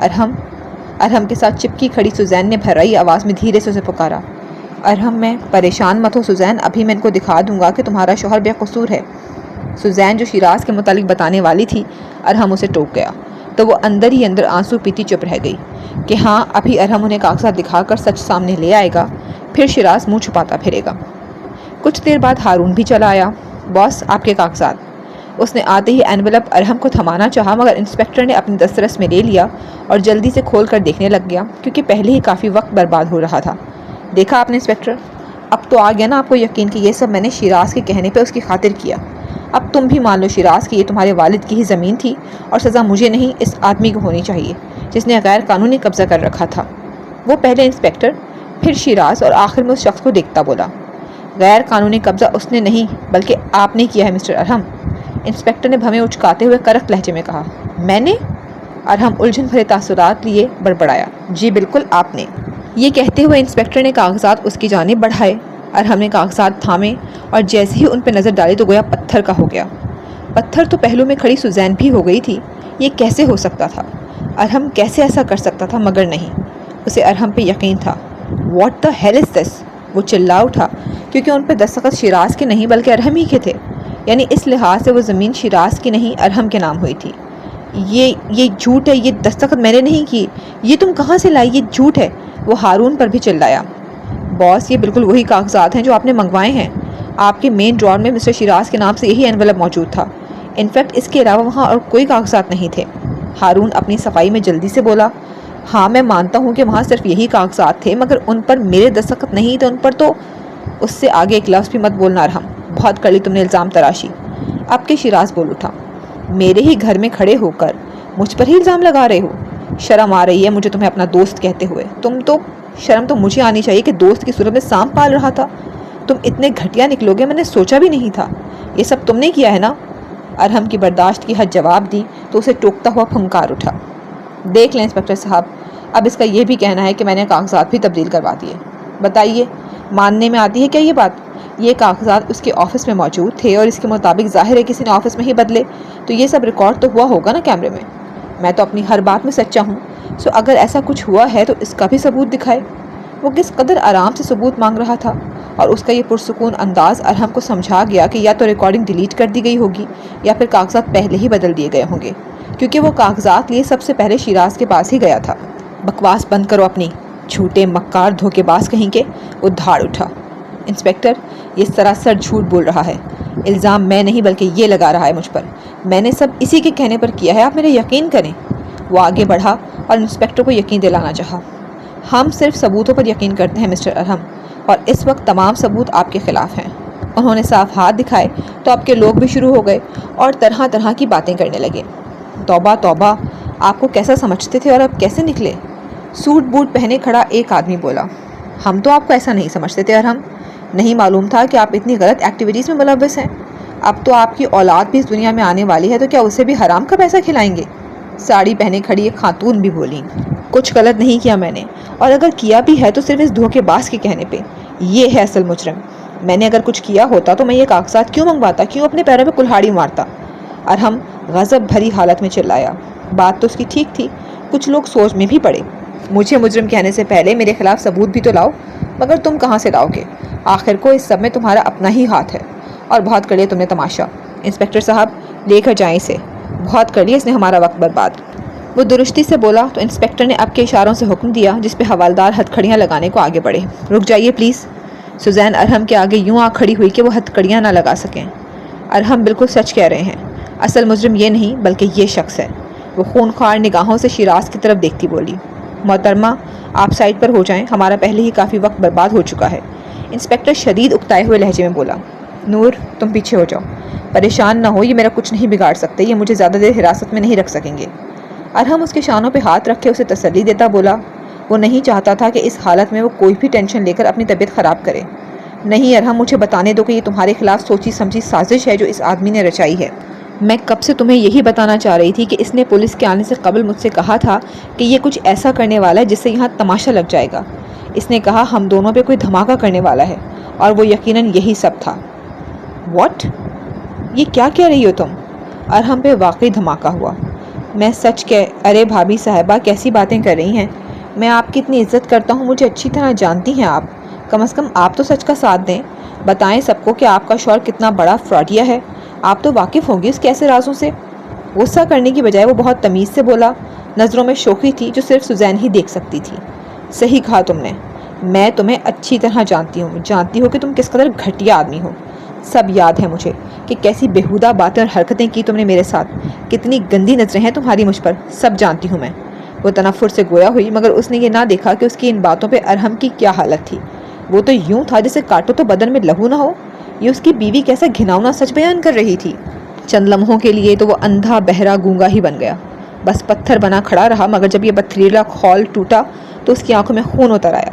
ارحم کے ساتھ چپکی کھڑی سوزین نے بھرائی آواز میں دھیرے سے اسے پکارا، ارحم میں پریشان مت ہو سوزین، ابھی میں ان کو دکھا دوں گا کہ تمہارا شوہر بے قصور ہے۔ سوزین جو شیراز کے متعلق بتانے والی تھی، ارحم اسے ٹوک گیا تو وہ اندر ہی اندر آنسو پیتی چپ رہ گئی کہ ہاں ابھی ارحم انہیں کاغذات دکھا کر سچ سامنے لے آئے گا، پھر شیراز منہ چھپاتا پھرے گا۔ کچھ دیر بعد ہارون بھی چلا آیا۔ باس آپ کے کاغذات۔ اس نے آتے ہی اینولپ ارحم کو تھمانا چاہا، مگر انسپیکٹر نے اپنی دسترس میں لے لیا اور جلدی سے کھول کر دیکھنے لگ گیا، کیونکہ پہلے ہی کافی وقت برباد ہو رہا تھا۔ دیکھا آپ نے انسپیکٹر، اب تو آ گیا نا آپ کو یقین کہ یہ سب میں نے شیراز کے کہنے پہ اس کی خاطر کیا۔ اب تم بھی مان لو شیراز کہ یہ تمہارے والد کی ہی زمین تھی اور سزا مجھے نہیں اس آدمی کو ہونی چاہیے جس نے غیر قانونی قبضہ کر رکھا تھا۔ وہ پہلے انسپیکٹر، پھر شیراز اور آخر میں اس شخص کو دیکھتا بولا، غیر قانونی قبضہ اس نے نہیں بلکہ آپ نے کیا ہے مسٹر ارحم۔ انسپیکٹر نے بھویں اچکاتے ہوئے کرخت لہجے میں کہا، میں نے؟ ارحم الجھن بھرے تاثرات لیے بڑبڑایا، جی بالکل آپ نے۔ یہ کہتے ہوئے انسپکٹر نے کاغذات اس کی جانب بڑھائے۔ ارحم نے کاغذات تھامے اور جیسے ہی ان پہ نظر ڈالی تو گویا پتھر کا ہو گیا۔ پتھر تو پہلو میں کھڑی سوزین بھی ہو گئی تھی۔ یہ کیسے ہو سکتا تھا؟ ارحم کیسے ایسا کر سکتا تھا؟ مگر نہیں، اسے ارحم پہ یقین تھا۔ واٹ دا ہیل از دس؟ وہ چلا اٹھا، کیونکہ ان پہ دستخط شیراز کے نہیں بلکہ ارحم ہی کے تھے، یعنی اس لحاظ سے وہ زمین شیراز کی نہیں ارحم کے نام ہوئی تھی۔ یہ جھوٹ ہے، یہ دستخط میں نے نہیں کی، یہ تم کہاں سے لائی؟ یہ جھوٹ ہے۔ وہ ہارون پر بھی چلایا۔ باس، یہ بالکل وہی کاغذات ہیں جو آپ نے منگوائے ہیں۔ آپ کے مین ڈراور میں مسٹر شیراز کے نام سے یہی انویلپ موجود تھا۔ انفیکٹ اس کے علاوہ وہاں اور کوئی کاغذات نہیں تھے۔ ہارون اپنی صفائی میں جلدی سے بولا، ہاں میں مانتا ہوں کہ وہاں صرف یہی کاغذات تھے، مگر ان پر میرے دستخط نہیں تھے، ان پر تو… اس سے آگے ایک لفظ بھی مت بولنا ارحم، بہت کڑی تم نے الزام تراشی۔ اب کے شیراز بول اٹھا، میرے ہی گھر میں کھڑے ہو کر مجھ پر ہی الزام لگا رہے ہو؟ شرم آ رہی ہے مجھے تمہیں اپنا دوست کہتے ہوئے۔ شرم تو مجھے آنی چاہیے کہ دوست کی صورت میں سانپ پال رہا تھا۔ تم اتنے گھٹیا نکلو گے میں نے سوچا بھی نہیں تھا۔ یہ سب تم نے کیا ہے نا؟ ارحم کی برداشت کی حد جواب دی تو اسے ٹوکتا ہوا پھنکار اٹھا۔ دیکھ لیں انسپکٹر صاحب، اب اس کا یہ بھی کہنا ہے کہ میں نے کاغذات بھی تبدیل کروا دیے۔ بتائیے، ماننے میں آتی ہے کیا یہ بات؟ یہ کاغذات اس کے آفس میں موجود تھے اور اس کے مطابق ظاہر ہے کسی نے آفس میں ہی بدلے، تو یہ سب ریکارڈ تو ہوا ہوگا نا کیمرے میں۔ میں تو اپنی ہر بات میں سچا ہوں، سو اگر ایسا کچھ ہوا ہے تو اس کا بھی ثبوت دکھائے۔ وہ کس قدر آرام سے ثبوت مانگ رہا تھا، اور اس کا یہ پرسکون انداز ارحم کو سمجھا گیا کہ یا تو ریکارڈنگ ڈیلیٹ کر دی گئی ہوگی یا پھر کاغذات پہلے ہی بدل دیے گئے ہوں گے، کیونکہ وہ کاغذات لیے سب سے پہلے شیراز کے پاس ہی گیا تھا۔ بکواس بند کرو اپنی، جھوٹے مکار دھوکے باز کہیں کے۔ وہ دھاڑ اٹھا، انسپکٹر یہ سراسر جھوٹ بول رہا ہے، الزام میں نہیں بلکہ یہ لگا رہا ہے مجھ پر، میں نے سب اسی کے کہنے پر کیا ہے، آپ میرے یقین کریں۔ وہ آگے بڑھا اور انسپکٹر کو یقین دلانا چاہا۔ ہم صرف ثبوتوں پر یقین کرتے ہیں مسٹر ارحم، اور اس وقت تمام ثبوت آپ کے خلاف ہیں۔ انہوں نے صاف ہاتھ دکھائے تو آپ کے لوگ بھی شروع ہو گئے اور طرح طرح کی باتیں کرنے لگے۔ توبہ توبہ، آپ کو کیسا سمجھتے تھے اور اب کیسے نکلے؟ سوٹ بوٹ پہنے کھڑا ایک آدمی بولا، ہم تو آپ کو ایسا نہیں سمجھتے تھے ارحم، نہیں معلوم تھا کہ آپ اتنی غلط ایکٹیویٹیز میں ملوث ہیں۔ اب تو آپ کی اولاد بھی اس دنیا میں آنے والی ہے تو کیا اسے بھی حرام کا پیسہ کھلائیں گے؟ ساڑی پہنے کھڑی ایک خاتون بھی بولی، کچھ غلط نہیں کیا میں نے، اور اگر کیا بھی ہے تو صرف اس دھوکے باز کے کہنے پہ۔ یہ ہے اصل مجرم۔ میں نے اگر کچھ کیا ہوتا تو میں یہ کاغذات کیوں منگواتا، کیوں اپنے پیروں پہ کلہاڑی مارتا؟ ارحم غضب بھری حالت میں چلایا۔ بات تو اس کی ٹھیک تھی، کچھ لوگ سوچ میں بھی پڑے۔ مجھے مجرم کہنے سے پہلے میرے خلاف ثبوت بھی تو لاؤ، مگر تم کہاں سے لاؤ گے؟ آخر کو اس سب میں تمہارا اپنا ہی ہاتھ ہے، اور بہت کر لیا تم نے تماشا۔ انسپکٹر صاحب لے کر جائیں اسے، بہت کر لیا اس نے ہمارا وقت برباد۔ وہ درستی سے بولا تو انسپکٹر نے اب کے اشاروں سے حکم دیا، جس پہ حوالدار ہتھکڑیاں لگانے کو آگے بڑھے۔ رک جائیے پلیز۔ سوزین ارحم کے آگے یوں آ کھڑی ہوئی کہ وہ ہتھکڑیاں نہ لگا سکیں۔ ارحم بالکل سچ کہہ رہے ہیں، اصل مجرم یہ نہیں بلکہ یہ شخص ہے۔ وہ خونخوار نگاہوں سے شیراز کی طرف دیکھتی بولی، محترمہ آپ سائڈ پر ہو جائیں، ہمارا پہلے ہی کافی وقت برباد ہو چکا ہے۔ انسپکٹر شدید اکتائے ہوئے لہجے میں بولا، نور تم پیچھے ہو جاؤ، پریشان نہ ہو، یہ میرا کچھ نہیں بگاڑ سکتے، یہ مجھے زیادہ دیر حراست میں نہیں رکھ سکیں گے۔ ارحم اس کے شانوں پہ ہاتھ رکھے اسے تسلی دیتا بولا، وہ نہیں چاہتا تھا کہ اس حالت میں وہ کوئی بھی ٹینشن لے کر اپنی طبیعت خراب کرے۔ نہیں ارحم، مجھے بتانے دو کہ یہ تمہارے خلاف سوچی سمجھی سازش ہے جو اس آدمی نے رچائی ہے۔ میں کب سے تمہیں یہی بتانا چاہ رہی تھی کہ اس نے پولیس کے آنے سے قبل مجھ سے کہا تھا کہ یہ کچھ ایسا کرنے والا ہے جس سے یہاں تماشا لگ جائے گا۔ اس نے کہا ہم دونوں پہ کوئی دھماکہ کرنے والا ہے، اور وہ یقیناً یہی سب تھا۔ واٹ؟ یہ کیا کہہ رہی ہو تم؟ ارحم پہ واقعی دھماکہ ہوا۔ میں سچ ارے بھابھی صاحبہ کیسی باتیں کر رہی ہیں؟ میں آپ کی اتنی عزت کرتا ہوں، مجھے اچھی طرح جانتی ہیں آپ، کم از کم آپ تو سچ کا ساتھ دیں، بتائیں سب کو کہ آپ کا شوہر کتنا بڑا فراڈیا ہے، آپ تو واقف ہوں گی اس کے ایسے رازوں سے۔ غصہ کرنے کی بجائے وہ بہت تمیز سے بولا، نظروں میں شوخی تھی جو صرف سوزین ہی دیکھ سکتی تھی۔ صحیح کہا تم نے، میں تمہیں اچھی طرح جانتی ہوں کہ تم کس قدر گھٹیا آدمی ہو۔ سب یاد ہے مجھے کہ کیسی بےہودہ باتیں اور حرکتیں کی تم نے میرے ساتھ، کتنی گندی نظریں ہیں تمہاری مجھ پر، سب جانتی ہوں میں۔ وہ تنفر سے گویا ہوئی، مگر اس نے یہ نہ دیکھا کہ اس کی ان باتوں پہ ارحم کی کیا حالت تھی۔ وہ تو یوں تھا جیسے کاٹو تو بدن میں لہو نہ ہو۔ یہ اس کی بیوی کیسا گھناؤنا سچ بیان کر رہی تھی۔ چند لمحوں کے لیے تو وہ اندھا بہرا گونگا ہی بن گیا، بس پتھر بنا کھڑا رہا، مگر جب یہ پتھریلا خول ٹوٹا تو اس کی آنکھوں میں خون اتر آیا۔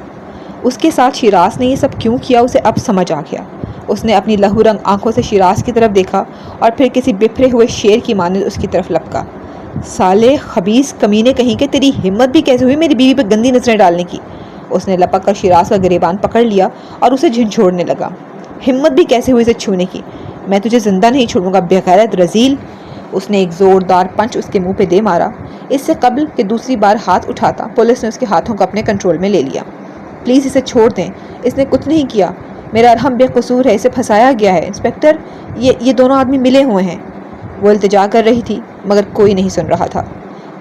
اس کے ساتھ شیراز نے یہ سب کیوں کیا اسے اب سمجھ آ گیا۔ اس نے اپنی لہو رنگ آنکھوں سے شیراز کی طرف دیکھا اور پھر کسی بپھرے ہوئے شیر کی مانند اس کی طرف لپکا۔ سالے خبیث کمینے کہیں کہ تیری ہمت بھی کیسے ہوئی میری بیوی پہ گندی نظریں ڈالنے کی؟ اس نے لپک کر شیراز کا گریبان پکڑ لیا اور اسے جھنجھوڑنے لگا۔ ہمت بھی کیسے ہوئی اسے چھونے کی؟ میں تجھے زندہ نہیں چھوڑوں گا بےغیرت رذیل! اس نے ایک زوردار پنچ اس کے منہ پہ دے مارا۔ اس سے قبل کہ دوسری بار ہاتھ اٹھاتا پولیس نے اس کے ہاتھوں کو اپنے کنٹرول میں لے لیا۔ پلیز اسے چھوڑ دیں، اس نے کچھ نہیں کیا، میرا ارحم بے قصور ہے، اسے پھنسایا گیا ہے انسپکٹر، یہ دونوں آدمی ملے ہوئے ہیں۔ وہ التجا کر رہی تھی مگر کوئی نہیں سن رہا تھا۔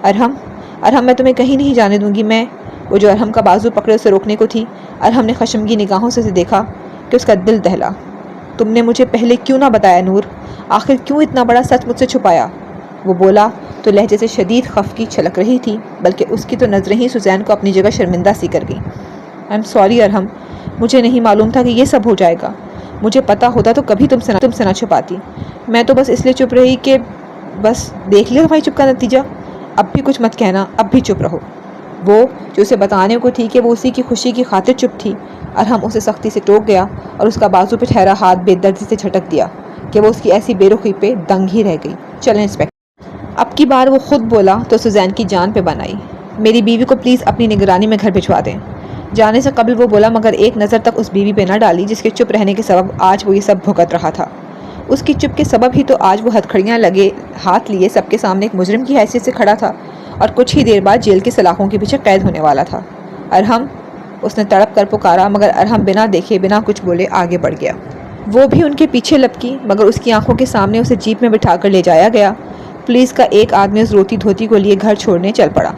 ارحم میں تمہیں کہیں نہیں جانے دوں گی، میں وہ جو ارحم کا بازو پکڑے اسے روکنے کو تھی۔ ارحم نے خشمگین نگاہوں سے اسے دیکھا کہ اس کا دل دہلا۔ تم نے مجھے پہلے کیوں نہ بتایا نور؟ آخر کیوں اتنا بڑا سچ مجھ سے چھپایا؟ وہ بولا تو لہجے سے شدید خفگی چھلک رہی تھی، بلکہ اس کی تو نظریں ہی سوزین کو اپنی جگہ شرمندہ سی کر گئیں۔ آئی ایم سوری ارحم، مجھے نہیں معلوم تھا کہ یہ سب ہو جائے گا، مجھے پتا ہوتا تو کبھی تم سے نہ چھپاتی، میں تو بس اس لیے چپ رہی کہ بس دیکھ لیا تمہاری چپ کا نتیجہ۔ اب بھی کچھ مت کہنا، اب بھی چپ رہو۔ وہ جو اسے بتانے کو تھی کہ وہ اسی کی خوشی کی خاطر چپ تھی، ارحم اسے سختی سے ٹوک گیا اور اس کا بازو پہ ٹھہرا ہاتھ بے دردی سے جھٹک دیا کہ وہ اس کی ایسی بے رخی پہ دنگ ہی رہ گئی۔ چلیں انسپکٹر۔ اب کی بار وہ خود بولا تو سوزین کی جان پہ بن آئی۔ میری بیوی کو پلیز اپنی نگرانی میں گھر بھجوا دیں۔ جانے سے قبل وہ بولا مگر ایک نظر تک اس بیوی پہ نہ ڈالی جس کے چپ رہنے کے سبب آج وہ یہ سب بھگت رہا تھا۔ اس کی چپ کے سبب ہی تو آج وہ ہتھکڑیاں لگے ہاتھ لیے سب کے سامنے ایک مجرم کی حیثیت سے کھڑا تھا اور کچھ ہی دیر بعد جیل کے سلاخوں کے پیچھے قید ہونے والا تھا۔ ارحم، اس نے تڑپ کر پکارا مگر ارحم بنا دیکھے بنا کچھ بولے آگے بڑھ گیا۔ وہ بھی ان کے پیچھے لپکی مگر اس کی آنکھوں کے سامنے اسے جیپ میں بٹھا کر لے جایا گیا۔ پولیس کا ایک آدمی اس روتی دھوتی کو لیے گھر چھوڑنے چل پڑا،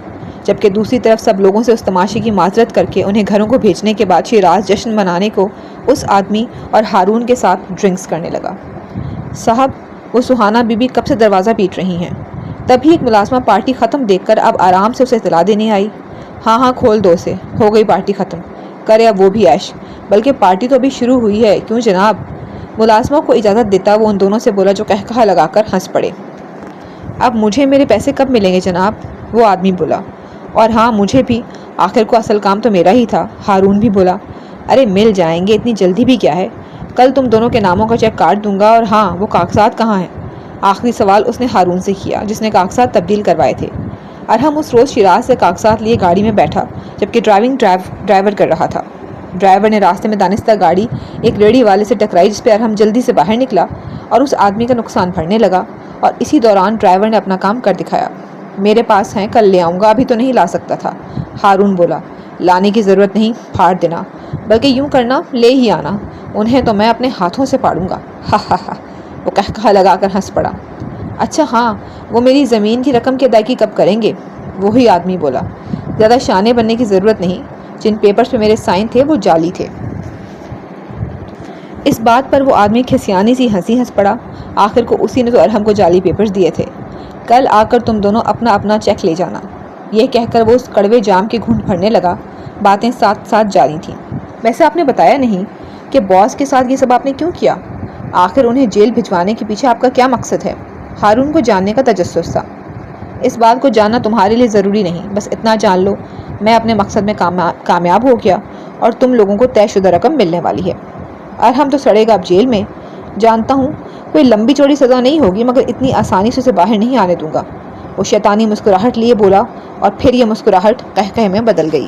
جبکہ دوسری طرف سب لوگوں سے اس تماشے کی معذرت کر کے انہیں گھروں کو بھیجنے کے بعد شیراز جشن منانے کو اس آدمی اور ہارون کے ساتھ ڈرنکس کرنے لگا۔ صاحب، وہ سہانا بی بی کب سے دروازہ پیٹ رہی ہیں۔ تبھی ایک ملازمہ پارٹی ختم دیکھ کر اب آرام سے اسے اطلاع دینے آئی۔ ہاں کھول دو اسے، ہو گئی پارٹی ختم، کرے اب وہ بھی عیش، بلکہ پارٹی تو ابھی شروع ہوئی ہے، کیوں جناب؟ ملازمہ کو اجازت دیتا وہ ان دونوں سے بولا جو قہقہہ لگا کر ہنس پڑے۔ اب مجھے میرے پیسے کب ملیں گے جناب؟ وہ آدمی بولا۔ اور ہاں مجھے بھی، آخر کو اصل کام تو میرا ہی تھا، ہارون بھی بولا۔ ارے مل جائیں گے، اتنی جلدی بھی کیا ہے، کل تم دونوں کے ناموں کا چیک کاٹ دوں گا۔ اور ہاں وہ کاغذات کہاں ہیں؟ آخری سوال اس نے ہارون سے کیا جس نے کاغذات تبدیل کروائے تھے۔ ارحم اس روز شیراز سے کاغذات لیے گاڑی میں بیٹھا جبکہ ڈرائیور کر رہا تھا۔ ڈرائیور نے راستے میں دانستہ گاڑی ایک ریڑھی والے سے ٹکرائی جس پہ ارحم جلدی سے باہر نکلا اور اس آدمی کا نقصان بھرنے لگا، اور اسی دوران ڈرائیور نے اپنا کام کر دکھایا۔ میرے پاس ہیں، کل لے آؤں گا، ابھی تو نہیں لا سکتا تھا۔ ہارون بولا، لانے کی ضرورت نہیں، پھاڑ دینا، بلکہ یوں کرنا لے ہی آنا، انہیں تو میں اپنے ہاتھوں سے پاڑوں گا۔ ہا ہا ہا، وہ قہقہہ لگا کر ہنس پڑا۔ اچھا ہاں، وہ میری زمین کی رقم کی ادائیگی کب کریں گے؟ وہی آدمی بولا، زیادہ شانے بننے کی ضرورت نہیں، جن پیپرز پہ میرے سائن تھے وہ جعلی تھے۔ اس بات پر وہ آدمی کھسیانی سی ہنسی ہنس پڑا۔ آخر کو اسی نے تو ارحم کو جعلی پیپرز دیے تھے، کل آ کر تم دونوں اپنا اپنا چیک لے جانا۔ یہ کہہ کر وہ اس کڑوے جام کے گھونٹ بھرنے لگا۔ باتیں ساتھ ساتھ جاری تھیں۔ ویسے آپ نے بتایا نہیں کہ باس کے ساتھ یہ سب آپ نے کیوں کیا؟ آخر انہیں جیل بھجوانے کے پیچھے آپ کا کیا مقصد ہے؟ ہارون کو جاننے کا تجسس تھا۔ اس بات کو جاننا تمہارے لیے ضروری نہیں، بس اتنا جان لو میں اپنے مقصد میں کامیاب ہو گیا اور تم لوگوں کو طے شدہ رقم ملنے والی ہے۔ ارحم تو سڑے گا اب جیل میں، جانتا ہوں کوئی لمبی چوڑی سزا نہیں ہوگی مگر اتنی آسانی سے اسے باہر نہیں آنے دوں گا۔ وہ شیطانی مسکراہٹ لیے بولا اور پھر یہ مسکراہٹ قہقہے میں بدل گئی۔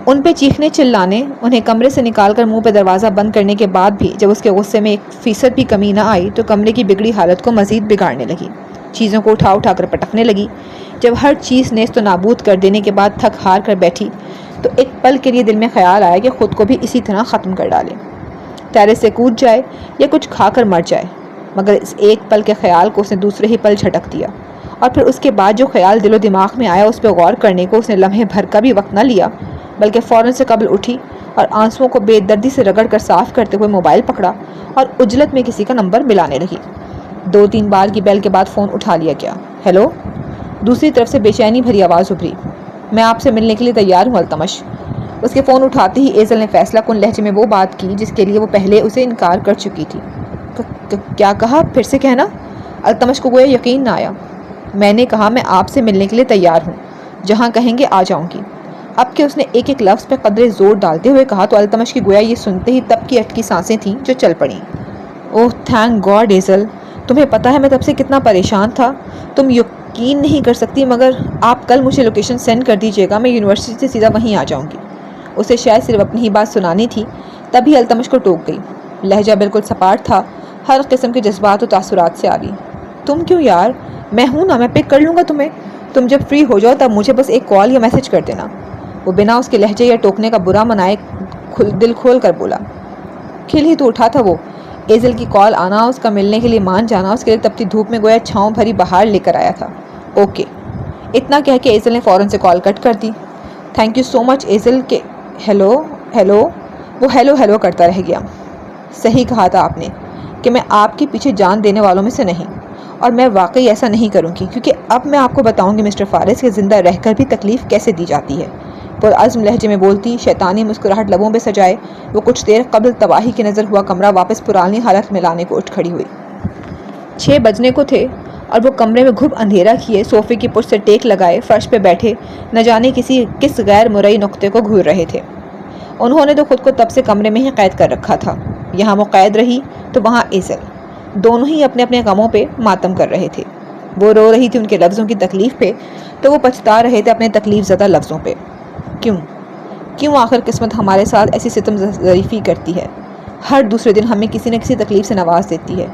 ان پہ چیخنے چلانے، انہیں کمرے سے نکال کر منہ پہ دروازہ بند کرنے کے بعد بھی جب اس کے غصے میں 1% بھی کمی نہ آئی تو کمرے کی بگڑی حالت کو مزید بگاڑنے لگی، چیزوں کو اٹھا اٹھا کر پٹکنے لگی۔ جب ہر چیز نیست و نابود کر دینے کے بعد تھک ہار کر بیٹھی تو ایک پل کے لیے دل میں خیال آیا کہ خود کو بھی اسی طرح ختم کر ڈالے، ٹیرس سے کود جائے یا کچھ کھا کر مر جائے۔ مگر اس ایک پل کے خیال کو اس نے دوسرے ہی پل جھٹک دیا، اور پھر اس کے بعد جو خیال دل و دماغ میں آیا اس پہ غور کرنے کو اس نے لمحے بھر کا بھی وقت نہ لیا، بلکہ فوراً سے قبل اٹھی اور آنسوؤں کو بے دردی سے رگڑ کر صاف کرتے ہوئے موبائل پکڑا اور عجلت میں کسی کا نمبر ملانے لگی۔ 2-3 بار کی بیل کے بعد فون اٹھا لیا گیا۔ ہیلو؟ دوسری طرف سے بے چینی بھری آواز ابھری۔ میں آپ سے ملنے کے لیے تیار ہوں التمش۔ اس کے فون اٹھاتے ہی ایزل نے فیصلہ کن لہجے میں وہ بات کی جس کے لیے وہ پہلے اسے انکار کر چکی تھی۔ کیا کہا؟ پھر سے کہنا۔ التمش کو گویا یقین نہ آیا۔ میں نے کہا میں آپ سے ملنے کے لیے تیار ہوں، جہاں کہیں گے آ جاؤں گی۔ اب کہ اس نے ایک ایک لفظ پہ قدرے زور ڈالتے ہوئے کہا تو التمش کی گویا یہ سنتے ہی تب کی اٹکی سانسیں تھیں جو چل پڑیں۔ اوہ تھینک گاڈ ایزل، تمہیں پتہ ہے میں تب سے کتنا پریشان تھا، تم یقین نہیں کر سکتی، مگر آپ کل مجھے لوکیشن سینڈ کر دیجیے گا، میں یونیورسٹی سے سیدھا وہیں آ جاؤں گی۔ اسے شاید صرف اپنی ہی بات سنانی تھی، تبھی التمش کو ٹوک گئی۔ لہجہ بالکل سپاٹ تھا، ہر قسم کے جذبات و تاثرات سے عاری۔ تم کیوں یار، میں ہوں نا، میں پک کر لوں گا تمہیں، تم جب فری ہو جاؤ تب مجھے بس ایک کال یا میسج کر دینا۔ وہ بنا اس کے لہجے یا ٹوکنے کا برا منائے دل کھول کر بولا۔ کھل ہی تو اٹھا تھا وہ، ایزل کی کال آنا، اس کا ملنے کے لیے مان جانا اس کے لیے تپتی دھوپ میں گویا چھاؤں بھری بہار لے کر آیا تھا۔ اوکے، اتنا کہہ کے ایزل نے فوراً سے کال کٹ کر دی۔ تھینک یو سو مچ ایزل کہ ہیلو ہیلو، وہ ہیلو ہیلو کرتا رہ گیا۔ صحیح کہا تھا آپ نے کہ میں آپ کے پیچھے جان دینے والوں میں سے نہیں، اور میں واقعی ایسا نہیں کروں گی، کیونکہ اب میں آپ کو بتاؤں گی مسٹر فارس کہ زندہ رہ کر بھی تکلیف کیسے دی جاتی ہے۔ پرعزم لہجے میں بولتی، شیطانی مسکراہٹ لبوں پہ سجائے، وہ کچھ دیر قبل تباہی کی نظر ہوا کمرہ واپس پرانی حالت میں لانے کو اٹھ کھڑی ہوئی۔ 6 بجنے کو تھے اور وہ کمرے میں گھب اندھیرا کیے صوفے کی پشت سے ٹیک لگائے فرش پہ بیٹھے نہ جانے کس غیر مرئی نقطے کو گھور رہے تھے۔ انہوں نے تو خود کو تب سے کمرے میں ہی قید کر رکھا تھا، یہاں وہ قید رہی تو وہاں ایزل، دونوں ہی اپنے اپنے غموں پہ ماتم کر رہے تھے۔ وہ رو رہی تھی ان کے لفظوں کی تکلیف پہ، تو وہ پچھتا رہے تھے اپنے تکلیف زدہ لفظوں پہ۔ کیوں آخر قسمت ہمارے ساتھ ایسی ستم ظریفی کرتی ہے؟ ہر دوسرے دن ہمیں کسی نہ کسی تکلیف سے نواز دیتی ہے،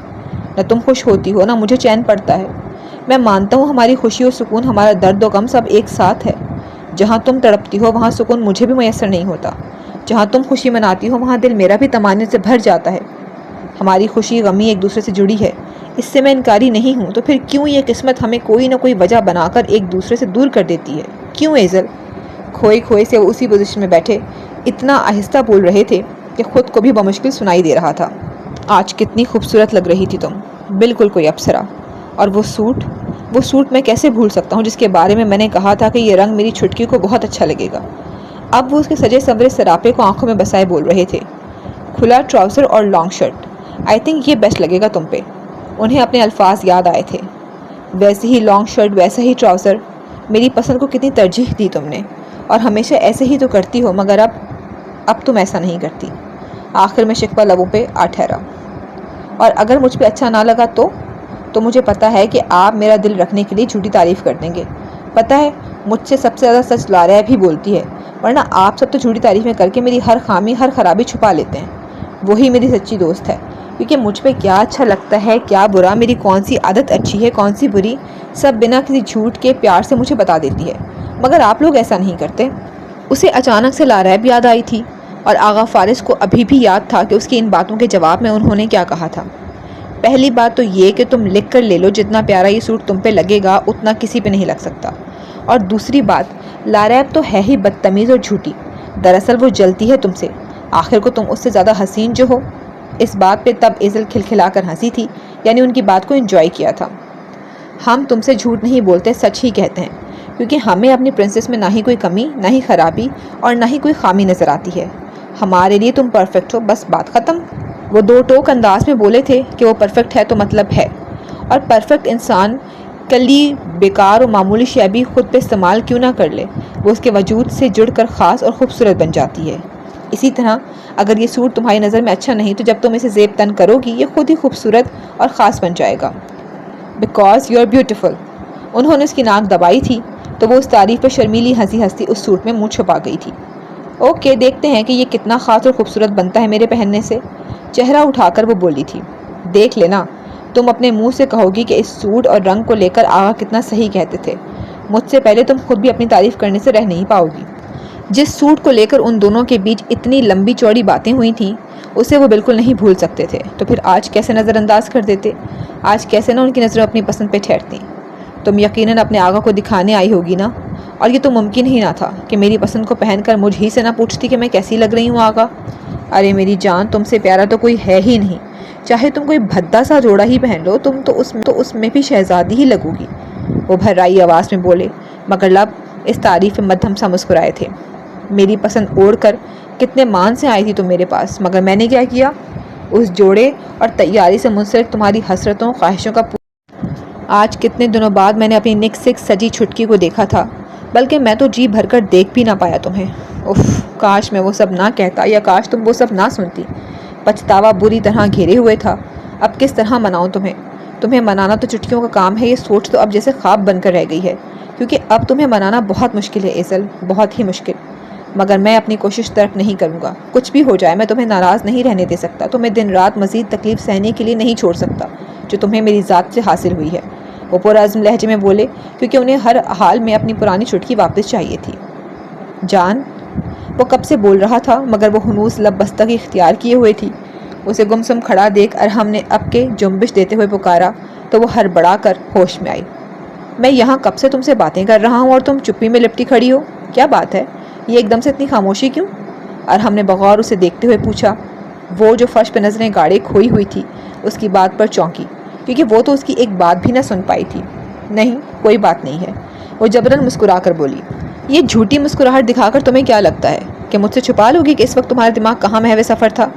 نہ تم خوش ہوتی ہو نہ مجھے چین پڑتا ہے۔ میں مانتا ہوں ہماری خوشی و سکون، ہمارا درد و غم سب ایک ساتھ ہے۔ جہاں تم تڑپتی ہو وہاں سکون مجھے بھی میسر نہیں ہوتا، جہاں تم خوشی مناتی ہو وہاں دل میرا بھی تمانیت سے بھر جاتا ہے۔ ہماری خوشی غمی ایک دوسرے سے جڑی ہے، اس سے میں انکاری نہیں ہوں، تو پھر کیوں یہ قسمت ہمیں کوئی نہ کوئی وجہ بنا کر ایک دوسرے سے دور کر دیتی ہے؟ کیوں ایزل؟ کھوئے سے وہ اسی پوزیشن میں بیٹھے اتنا آہستہ بول رہے تھے کہ خود کو بھی بمشکل سنائی دے رہا تھا۔ آج کتنی خوبصورت لگ رہی تھی تم، بالکل کوئی اپسرا۔ اور وہ سوٹ میں کیسے بھول سکتا ہوں جس کے بارے میں نے کہا تھا کہ یہ رنگ میری چھٹکی کو بہت اچھا لگے گا۔ اب وہ اس کے سجے سورے سراپے کو آنکھوں میں بسائے بول رہے تھے۔ کھلا ٹراؤزر اور لانگ شرٹ، آئی تھنک یہ بیسٹ لگے گا تم پہ۔ انہیں اپنے الفاظ یاد آئے تھے، ویسے ہی لانگ شرٹ ویسا ہی ٹراؤزر، میری پسند کو کتنی ترجیح دی تم نے، اور ہمیشہ ایسے ہی تو کرتی ہو، مگر اب تم ایسا نہیں کرتی۔ آخر میں شکوہ لبوں پہ آ ٹھہرا۔ اور اگر مجھ پہ اچھا نہ لگا تو مجھے پتا ہے کہ آپ میرا دل رکھنے کے لیے جھوٹی تعریف کر دیں گے۔ پتہ ہے مجھ سے سب سے زیادہ سچ لاریب ہی بولتی ہے، ورنہ آپ سب تو جھوٹی تعریفیں کر کے میری ہر خامی ہر خرابی چھپا لیتے ہیں۔ وہی میری سچی دوست ہے، کیونکہ مجھ پہ کیا اچھا لگتا ہے کیا برا، میری کون سی عادت اچھی ہے کون سی بری، سب بنا کسی جھوٹ کے پیار سے مجھے بتا دیتی ہے، مگر آپ لوگ ایسا نہیں کرتے۔ اسے اچانک سے لاریب یاد آئی تھی، اور آغا فارس کو ابھی بھی یاد تھا کہ اس کی ان باتوں کے جواب میں انہوں نے کیا کہا تھا۔ پہلی بات تو یہ کہ تم لکھ کر لے لو، جتنا پیارا یہ سوٹ تم پہ لگے گا اتنا کسی پہ نہیں لگ سکتا۔ اور دوسری بات، لاریب تو ہے ہی بدتمیز اور جھوٹی، دراصل وہ جلتی ہے تم سے، آخر کو تم اس سے زیادہ حسین جو ہو۔ اس بات پہ تب ایزل کھلکھلا کر ہنسی تھی، یعنی ان کی بات کو انجوائے کیا تھا۔ ہم تم سے جھوٹ نہیں بولتے، سچ ہی کہتے ہیں، کیونکہ ہمیں اپنی پرنسس میں نہ ہی کوئی کمی نہ ہی خرابی اور نہ ہی کوئی خامی نظر آتی ہے۔ ہمارے لیے تم پرفیکٹ ہو، بس بات ختم۔ وہ دو ٹوک انداز میں بولے تھے کہ وہ پرفیکٹ ہے تو مطلب ہے، اور پرفیکٹ انسان کلی بیکار و معمولی شے بھی خود پہ استعمال کیوں نہ کر لے، وہ اس کے وجود سے جڑ کر خاص اور خوبصورت بن جاتی ہے۔ اسی طرح اگر یہ سوٹ تمہاری نظر میں اچھا نہیں تو جب تم اسے زیب تن کرو گی یہ خود ہی خوبصورت اور خاص بن جائے گا۔ Because you are beautiful. انہوں نے اس کی ناک دبائی تھی تو وہ اس تعریف پہ شرمیلی ہنسی ہنستی اس سوٹ میں منہ چھپا گئی تھی۔ اوکے، دیکھتے ہیں کہ یہ کتنا خاص اور خوبصورت بنتا ہے میرے پہننے سے۔ چہرہ اٹھا کر وہ بولی تھی، دیکھ لینا، تم اپنے منہ سے کہو گی کہ اس سوٹ اور رنگ کو لے کر آغا کتنا صحیح کہتے تھے۔ مجھ سے پہلے تم خود بھی اپنی تعریف کرنے سے رہ نہیں پاؤ گی۔ جس سوٹ کو لے کر ان دونوں کے بیچ اتنی لمبی چوڑی باتیں ہوئی تھیں اسے وہ بالکل نہیں بھول سکتے تھے، تو پھر آج کیسے نظر انداز کر دیتے؟ آج کیسے نہ ان کی نظریں اپنی پسند پہ ٹھہرتی؟ تم یقیناً اپنے آغا کو دکھانے آئی ہوگی نا، اور یہ تو ممکن ہی نہ تھا کہ میری پسند کو پہن کر مجھ ہی سے نہ پوچھتی کہ میں کیسی لگ رہی ہوں آغا۔ ارے میری جان، تم سے پیارا تو کوئی ہے ہی نہیں، چاہے تم کوئی بھدا سا جوڑا ہی پہن لو تم تو اس میں بھی شہزادی ہی لگو گی، وہ بھرائی آواز میں بولے، مگر لب اس تعریف میں مدھم سا مسکرائے تھے۔ میری پسند اوڑھ کر کتنے مان سے آئی تھی تم میرے پاس، مگر میں نے کیا کیا؟ اس جوڑے اور تیاری سے منسلک تمہاری حسرتوں خواہشوں کا آج کتنے دنوں بعد میں نے اپنی نک سک سجی چھٹکی کو دیکھا تھا، بلکہ میں تو جی بھر کر دیکھ بھی نہ پایا تمہیں۔ اف، کاش میں وہ سب نہ کہتا، یا کاش تم وہ سب نہ سنتی۔ پچھتاوا بری طرح گھیرے ہوئے تھا، اب کس طرح مناؤں تمہیں؟ تمہیں منانا تو چٹکیوں کا کام ہے، یہ سوچ تو اب جیسے خواب بن کر رہ گئی ہے، کیونکہ اب تمہیں منانا بہت مشکل ہے ایزل، بہت ہی مشکل۔ مگر میں اپنی کوشش ترک نہیں کروں گا، کچھ بھی ہو جائے میں تمہیں ناراض نہیں رہنے دے سکتا، تمہیں دن رات مزید تکلیف سہنے کے لیے نہیں چھوڑ سکتا جو تمہیں میری ذات سے حاصل ہوئی ہے، وہ پرعزم لہجے میں بولے، کیونکہ انہیں ہر حال میں اپنی پرانی چٹکی واپس چاہیے تھی۔ جان، وہ کب سے بول رہا تھا مگر وہ ہنوز لب بستگی اختیار کیے ہوئے تھی۔ اسے گمسم کھڑا دیکھ ارحم نے اب کے جنبش دیتے ہوئے پکارا تو وہ ہڑبڑا کر ہوش میں آئی۔ میں یہاں کب سے تم سے باتیں کر رہا ہوں اور تم چپی میں لپٹی کھڑی ہو، کیا بات ہے؟ یہ ایک دم سے اتنی خاموشی کیوں؟ ارحم نے بغور اسے دیکھتے ہوئے پوچھا۔ وہ جو فرش پہ نظریں گاڑے کھوئی ہوئی تھی اس کی بات پر چونکی، کیونکہ وہ تو اس کی ایک بات بھی نہ سن پائی تھی۔ نہیں، کوئی بات نہیں ہے، وہ جبراً مسکرا کر بولی۔ یہ جھوٹی مسکراہٹ دکھا کر تمہیں کیا لگتا ہے کہ مجھ سے چھپا لوگی کہ اس وقت تمہارا دماغ کہاں محو سفر تھا؟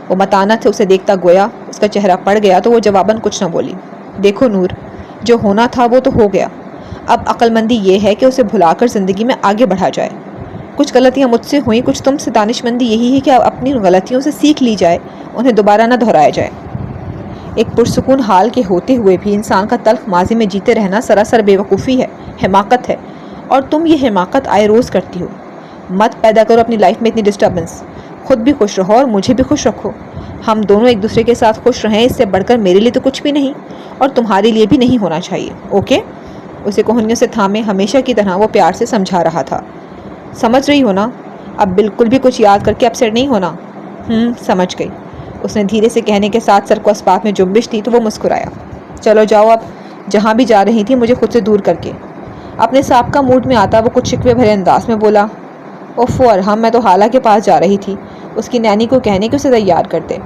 وہ متانت سے اسے دیکھتا گویا اس کا چہرہ پڑ گیا تو وہ جواباً کچھ نہ بولی۔ دیکھو نور، جو ہونا تھا وہ تو ہو گیا، اب عقل مندی یہ ہے کہ اسے بھلا کر زندگی میں آگے بڑھا جائے۔ کچھ غلطیاں مجھ سے ہوئیں، کچھ تم سے، دانش مندی یہی ہے کہ اپنی غلطیوں سے سیکھ لی جائے، انہیں دوبارہ نہ دہرایا جائے۔ ایک پرسکون حال کے ہوتے ہوئے بھی انسان کا تلخ ماضی میں جیتے رہنا سراسر بے وقوفی ہے، حماقت ہے، اور تم یہ حماقت آئے روز کرتی ہو۔ مت پیدا کرو اپنی لائف میں اتنی ڈسٹربنس، خود بھی خوش رہو اور مجھے بھی خوش رکھو، ہم دونوں ایک دوسرے کے ساتھ خوش رہیں، اس سے بڑھ کر میرے لیے تو کچھ بھی نہیں، اور تمہارے لیے بھی نہیں ہونا چاہیے، اوکے؟ اسے کوہنیوں سے تھامے ہمیشہ کی طرح وہ پیار سے سمجھا رہا تھا۔ سمجھ رہی ہو نا؟ اب بالکل بھی کچھ یاد کر کے اپسیٹ نہیں ہونا۔ سمجھ گئی، اس نے دھیرے سے کہنے کے ساتھ سر کو اسبات میں جنبش تھی تو وہ مسکرایا۔ چلو جاؤ اب، جہاں بھی جا رہی تھی مجھے خود سے دور کر کے۔ اپنے سابقہ موڈ میں آتا وہ کچھ شکوے بھرے انداز میں بولا۔ اوفو ارحم، میں تو حالہ کے پاس جا رہی تھی، اس کی نینی کو کہنے کہ اسے تیار کرتے۔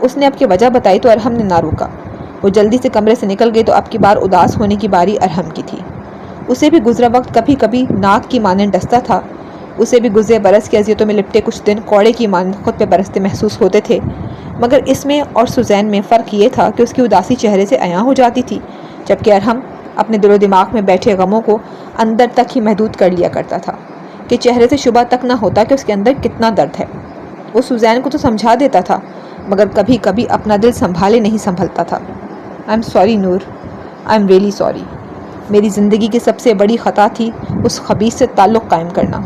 اس نے اب کی وجہ بتائی تو ارحم نے نہ روکا۔ وہ جلدی سے کمرے سے نکل گئی تو اب کی بار اداس ہونے کی باری ارحم کی تھی۔ اسے بھی گزرا وقت کبھی کبھی ناک کی مانند ڈستا تھا، اسے بھی گزرے برس کی اذیتوں میں لپٹے کچھ دن کوڑے کی مانند خود پہ برستے محسوس ہوتے تھے، مگر اس میں اور سوزین میں فرق یہ تھا کہ اس کی اداسی چہرے سے عیاں ہو جاتی تھی، جبکہ ارحم اپنے دل و دماغ میں بیٹھے غموں کو اندر تک ہی محدود کر لیا کرتا تھا کہ چہرے سے شبہ تک نہ ہوتا کہ اس کے اندر کتنا درد ہے۔ وہ سوزین کو تو سمجھا دیتا تھا مگر کبھی کبھی اپنا دل سنبھالے نہیں سنبھلتا تھا۔ I am sorry Noor, I am really sorry, میری زندگی کی سب سے بڑی خطا تھی اس خبیث سے تعلق قائم کرنا۔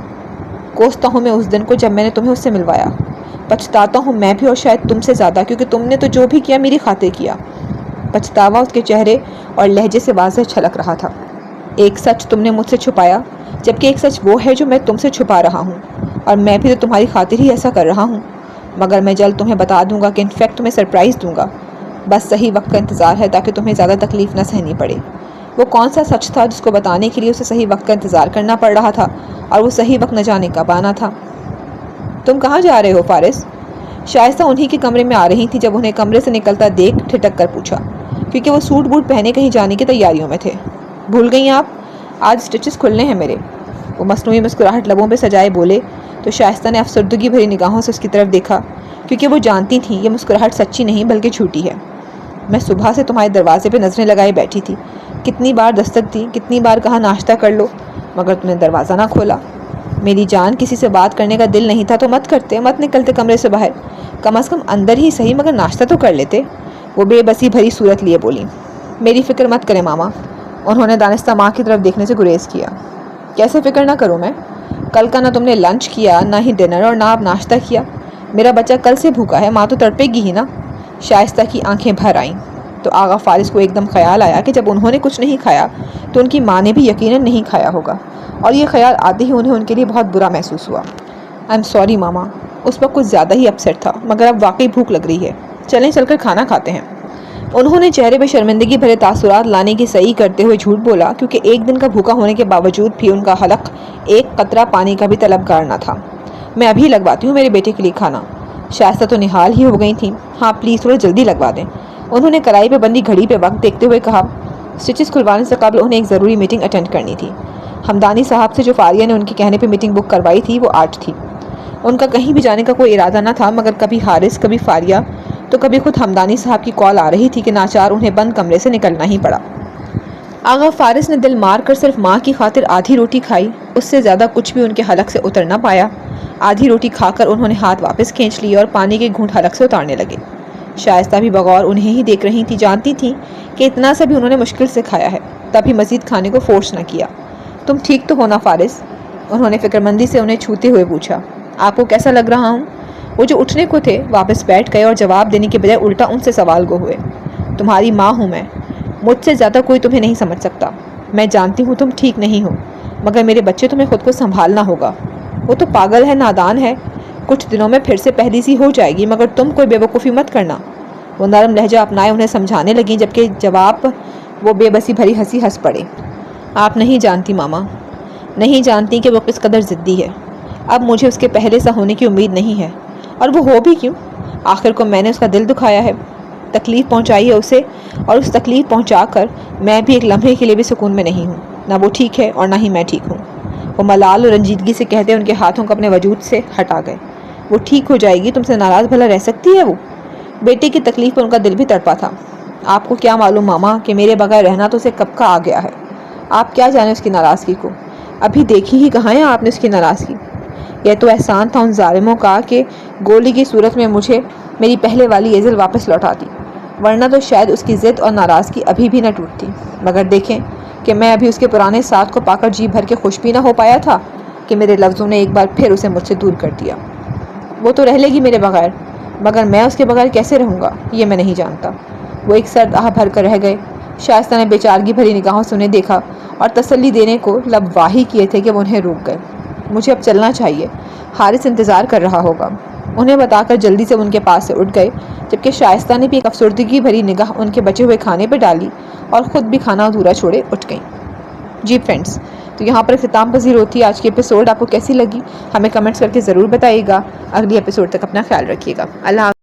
کوستا ہوں میں اس دن کو جب میں نے تمہیں اس سے ملوایا، پچھتاتا ہوں میں بھی اور شاید تم سے زیادہ، کیونکہ تم نے تو جو بھی کیا میری خاطر کیا۔ پچھتاوا اس کے چہرے اور لہجے سے واضح چھلک رہا تھا۔ ایک سچ تم نے مجھ سے چھپایا، جبکہ ایک سچ وہ ہے جو میں تم سے چھپا رہا ہوں، اور میں بھی تو تمہاری خاطر ہی ایسا کر رہا ہوں، مگر میں جلد تمہیں بتا دوں گا کہ انفیکٹ تمہیں سرپرائز دوں گا، بس صحیح وقت کا انتظار ہے تاکہ تمہیں زیادہ تکلیف نہ سہنی پڑے۔ وہ کون سا سچ تھا جس کو بتانے کے لیے اسے صحیح وقت کا انتظار کرنا پڑ رہا تھا، اور وہ صحیح وقت نہ جانے کب آنا تھا؟ تم کہاں جا رہے ہو فارس؟ شائستہ انہی کے کمرے میں آ رہی تھی جب انہیں کمرے سے نکلتا دیکھ ٹھٹک کر پوچھا، کیونکہ وہ سوٹ بوٹ پہنے کہیں جانے کی تیاریوں میں تھے۔ بھول گئی آپ؟ آج سٹچز کھلنے ہیں میرے۔ وہ مصنوعی مسکراہٹ لبوں پہ سجائے بولے تو شائستہ نے افسردگی بھری نگاہوں سے اس کی طرف دیکھا، کیونکہ وہ جانتی تھیں یہ مسکراہٹ سچی نہیں بلکہ جھوٹی ہے۔ میں صبح سے تمہارے دروازے پہ نظریں لگائے بیٹھی تھی، کتنی بار دستک دی، کتنی بار کہا ناشتہ کر لو، مگر تم نے دروازہ نہ کھولا۔ میری جان، کسی سے بات کرنے کا دل نہیں تھا تو مت کرتے، مت نکلتے کمرے سے باہر، کم از کم اندر ہی صحیح مگر ناشتہ تو کر لیتے۔ وہ بے بسی بھری صورت لیے بولی۔ میری فکر مت کرے ماما۔ انہوں نے دانستہ ماں کی طرف دیکھنے سے گریز کیا۔ کیسے فکر نہ کروں میں؟ کل کا نہ تم نے لنچ کیا، نہ ہی ڈنر، اور نہ اب ناشتہ کیا۔ میرا بچہ کل سے بھوکا ہے، ماں تو تڑپے گی ہی نا۔ شائستہ کی آنکھیں بھر آئیں تو آغا فارس کو ایک دم خیال آیا کہ جب انہوں نے کچھ نہیں کھایا تو ان کی ماں نے بھی یقیناً نہیں کھایا ہوگا، اور یہ خیال آتے ہی انہیں ان کے لیے بہت برا محسوس ہوا۔ آئی ایم سوری ماما، اس وقت کچھ زیادہ ہی اپسیٹ تھا، مگر اب واقعی بھوک لگ رہی ہے، چلیں چل کر کھانا کھاتے ہیں۔ انہوں نے چہرے پہ شرمندگی بھرے تاثرات لانے کی صحیح کرتے ہوئے جھوٹ بولا، کیونکہ ایک دن کا بھوکا ہونے کے باوجود بھی ان کا حلق ایک قطرہ پانی کا بھی طلبگار نہ تھا۔ میں ابھی لگواتی ہوں میرے بیٹے کے لیے کھانا۔ شائستہ تو نہال ہی ہو گئی تھیں۔ ہاں پلیز تھوڑا جلدی لگوا دیں، انہوں نے کڑائی پہ بندی گھڑی پہ وقت دیکھتے ہوئے کہا۔ سٹچز کھلوانے سے قبل انہیں ایک ضروری میٹنگ اٹینڈ کرنی تھی۔ ہمدانی صاحب سے جو فاریہ نے ان کے کہنے پہ میٹنگ بک کروائی تھی وہ آج تھی۔ ان کا کہیں بھی جانے کا کوئی ارادہ نہ تھا، مگر کبھی حارث، کبھی فاریہ، تو کبھی خود ہمدانی صاحب کی کال آ رہی تھی کہ ناچار انہیں بند کمرے سے نکلنا ہی پڑا۔ آغا فارس نے دل مار کر صرف ماں کی خاطر آدھی روٹی کھائی، اس سے زیادہ کچھ بھی ان کے حلق سے اتر نہ پایا۔ آدھی روٹی کھا کر انہوں نے ہاتھ واپس کھینچ لیے اور پانی کے گھونٹ حلق سے اتارنے لگے۔ شائستہ بھی بغور انہیں ہی دیکھ رہی تھی، جانتی تھیں کہ اتنا سا بھی انہوں نے مشکل سے کھایا ہے، تبھی مزید کھانے کو فورس نہ کیا۔ تم ٹھیک تو ہونا فارس؟ انہوں نے فکرمندی سے انہیں چھوتے ہوئے پوچھا۔ آپ کو کیسا لگ رہا ہوں؟ وہ جو اٹھنے کو تھے واپس بیٹھ گئے اور جواب دینے کے بجائے الٹا ان سے سوال گو ہوئے۔ تمہاری ماں ہوں میں، مجھ سے زیادہ کوئی تمہیں نہیں سمجھ سکتا۔ میں جانتی ہوں تم ٹھیک نہیں ہو، مگر میرے بچے تمہیں خود کو سنبھالنا ہوگا۔ وہ تو پاگل ہے، نادان ہے، کچھ دنوں میں پھر سے پہلی سی ہو جائے گی، مگر تم کوئی بے وقوفی مت کرنا۔ وہ نرم لہجہ اپنائے انہیں سمجھانے لگیں، جبکہ جواب وہ بے بسی بھری ہنسی ہنس پڑے۔ آپ نہیں جانتی ماما، نہیں جانتی کہ وہ کس قدر ضدی ہے۔ اب مجھے اس کے پہلے سا ہونے کی امید نہیں ہے، اور وہ ہو بھی کیوں؟ آخر کو میں نے اس کا دل دکھایا ہے، تکلیف پہنچائی ہے اسے، اور اس تکلیف پہنچا کر میں بھی ایک لمحے کے لیے بھی سکون میں نہیں ہوں۔ نہ وہ ٹھیک ہے اور نہ ہی میں ٹھیک ہوں۔ وہ ملال اور رنجیدگی سے کہتے ان کے ہاتھوں کو اپنے وجود سے ہٹا گئے۔ وہ ٹھیک ہو جائے گی، تم سے ناراض بھلا رہ سکتی ہے وہ؟ بیٹے کی تکلیف پر ان کا دل بھی تڑپا تھا۔ آپ کو کیا معلوم ماما کہ میرے بغیر رہنا تو اسے کب کا آ گیا ہے؟ آپ کیا جانیں اس کی ناراضگی کو؟ ابھی دیکھی ہی کہاں ہے آپ نے اس کی ناراضگی؟ یہ تو احسان تھا ان ظالموں کا کہ گولی کی صورت میں مجھے میری پہلے والی ایزل واپس لوٹا دی، ورنہ تو شاید اس کی ضد اور ناراضگی ابھی بھی نہ ٹوٹتی۔ مگر دیکھیں کہ میں ابھی اس کے پرانے ساتھ کو پا کر جی بھر کے خوش بھی نہ ہو پایا تھا کہ میرے لفظوں نے ایک بار پھر اسے مجھ سے دور کر دیا۔ وہ تو رہ لے گی میرے بغیر، مگر میں اس کے بغیر کیسے رہوں گا یہ میں نہیں جانتا۔ وہ ایک سرد آہ بھر کر رہ گئے۔ شائستہ نے بیچارگی بھری نگاہوں سے انہیں دیکھا اور تسلی دینے کو لب واہی کیے تھے کہ وہ انہیں روک گئے۔ مجھے اب چلنا چاہیے، حارث انتظار کر رہا ہوگا، انہیں بتا کر جلدی سے ان کے پاس سے اٹھ گئے، جبکہ شائستہ نے بھی ایک افسردگی بھری نگاہ ان کے بچے ہوئے کھانے پہ ڈالی اور خود بھی کھانا ادھورا چھوڑے اٹھ گئیں۔ جی فرینڈز، تو یہاں پر اختتام پذیر ہوتی ہے آج کی ایپیسوڈ۔ آپ کو کیسی لگی ہمیں کمنٹس کر کے ضرور بتائیے گا۔ اگلی ایپیسوڈ تک اپنا خیال رکھیے گا۔ اللہ حافظ۔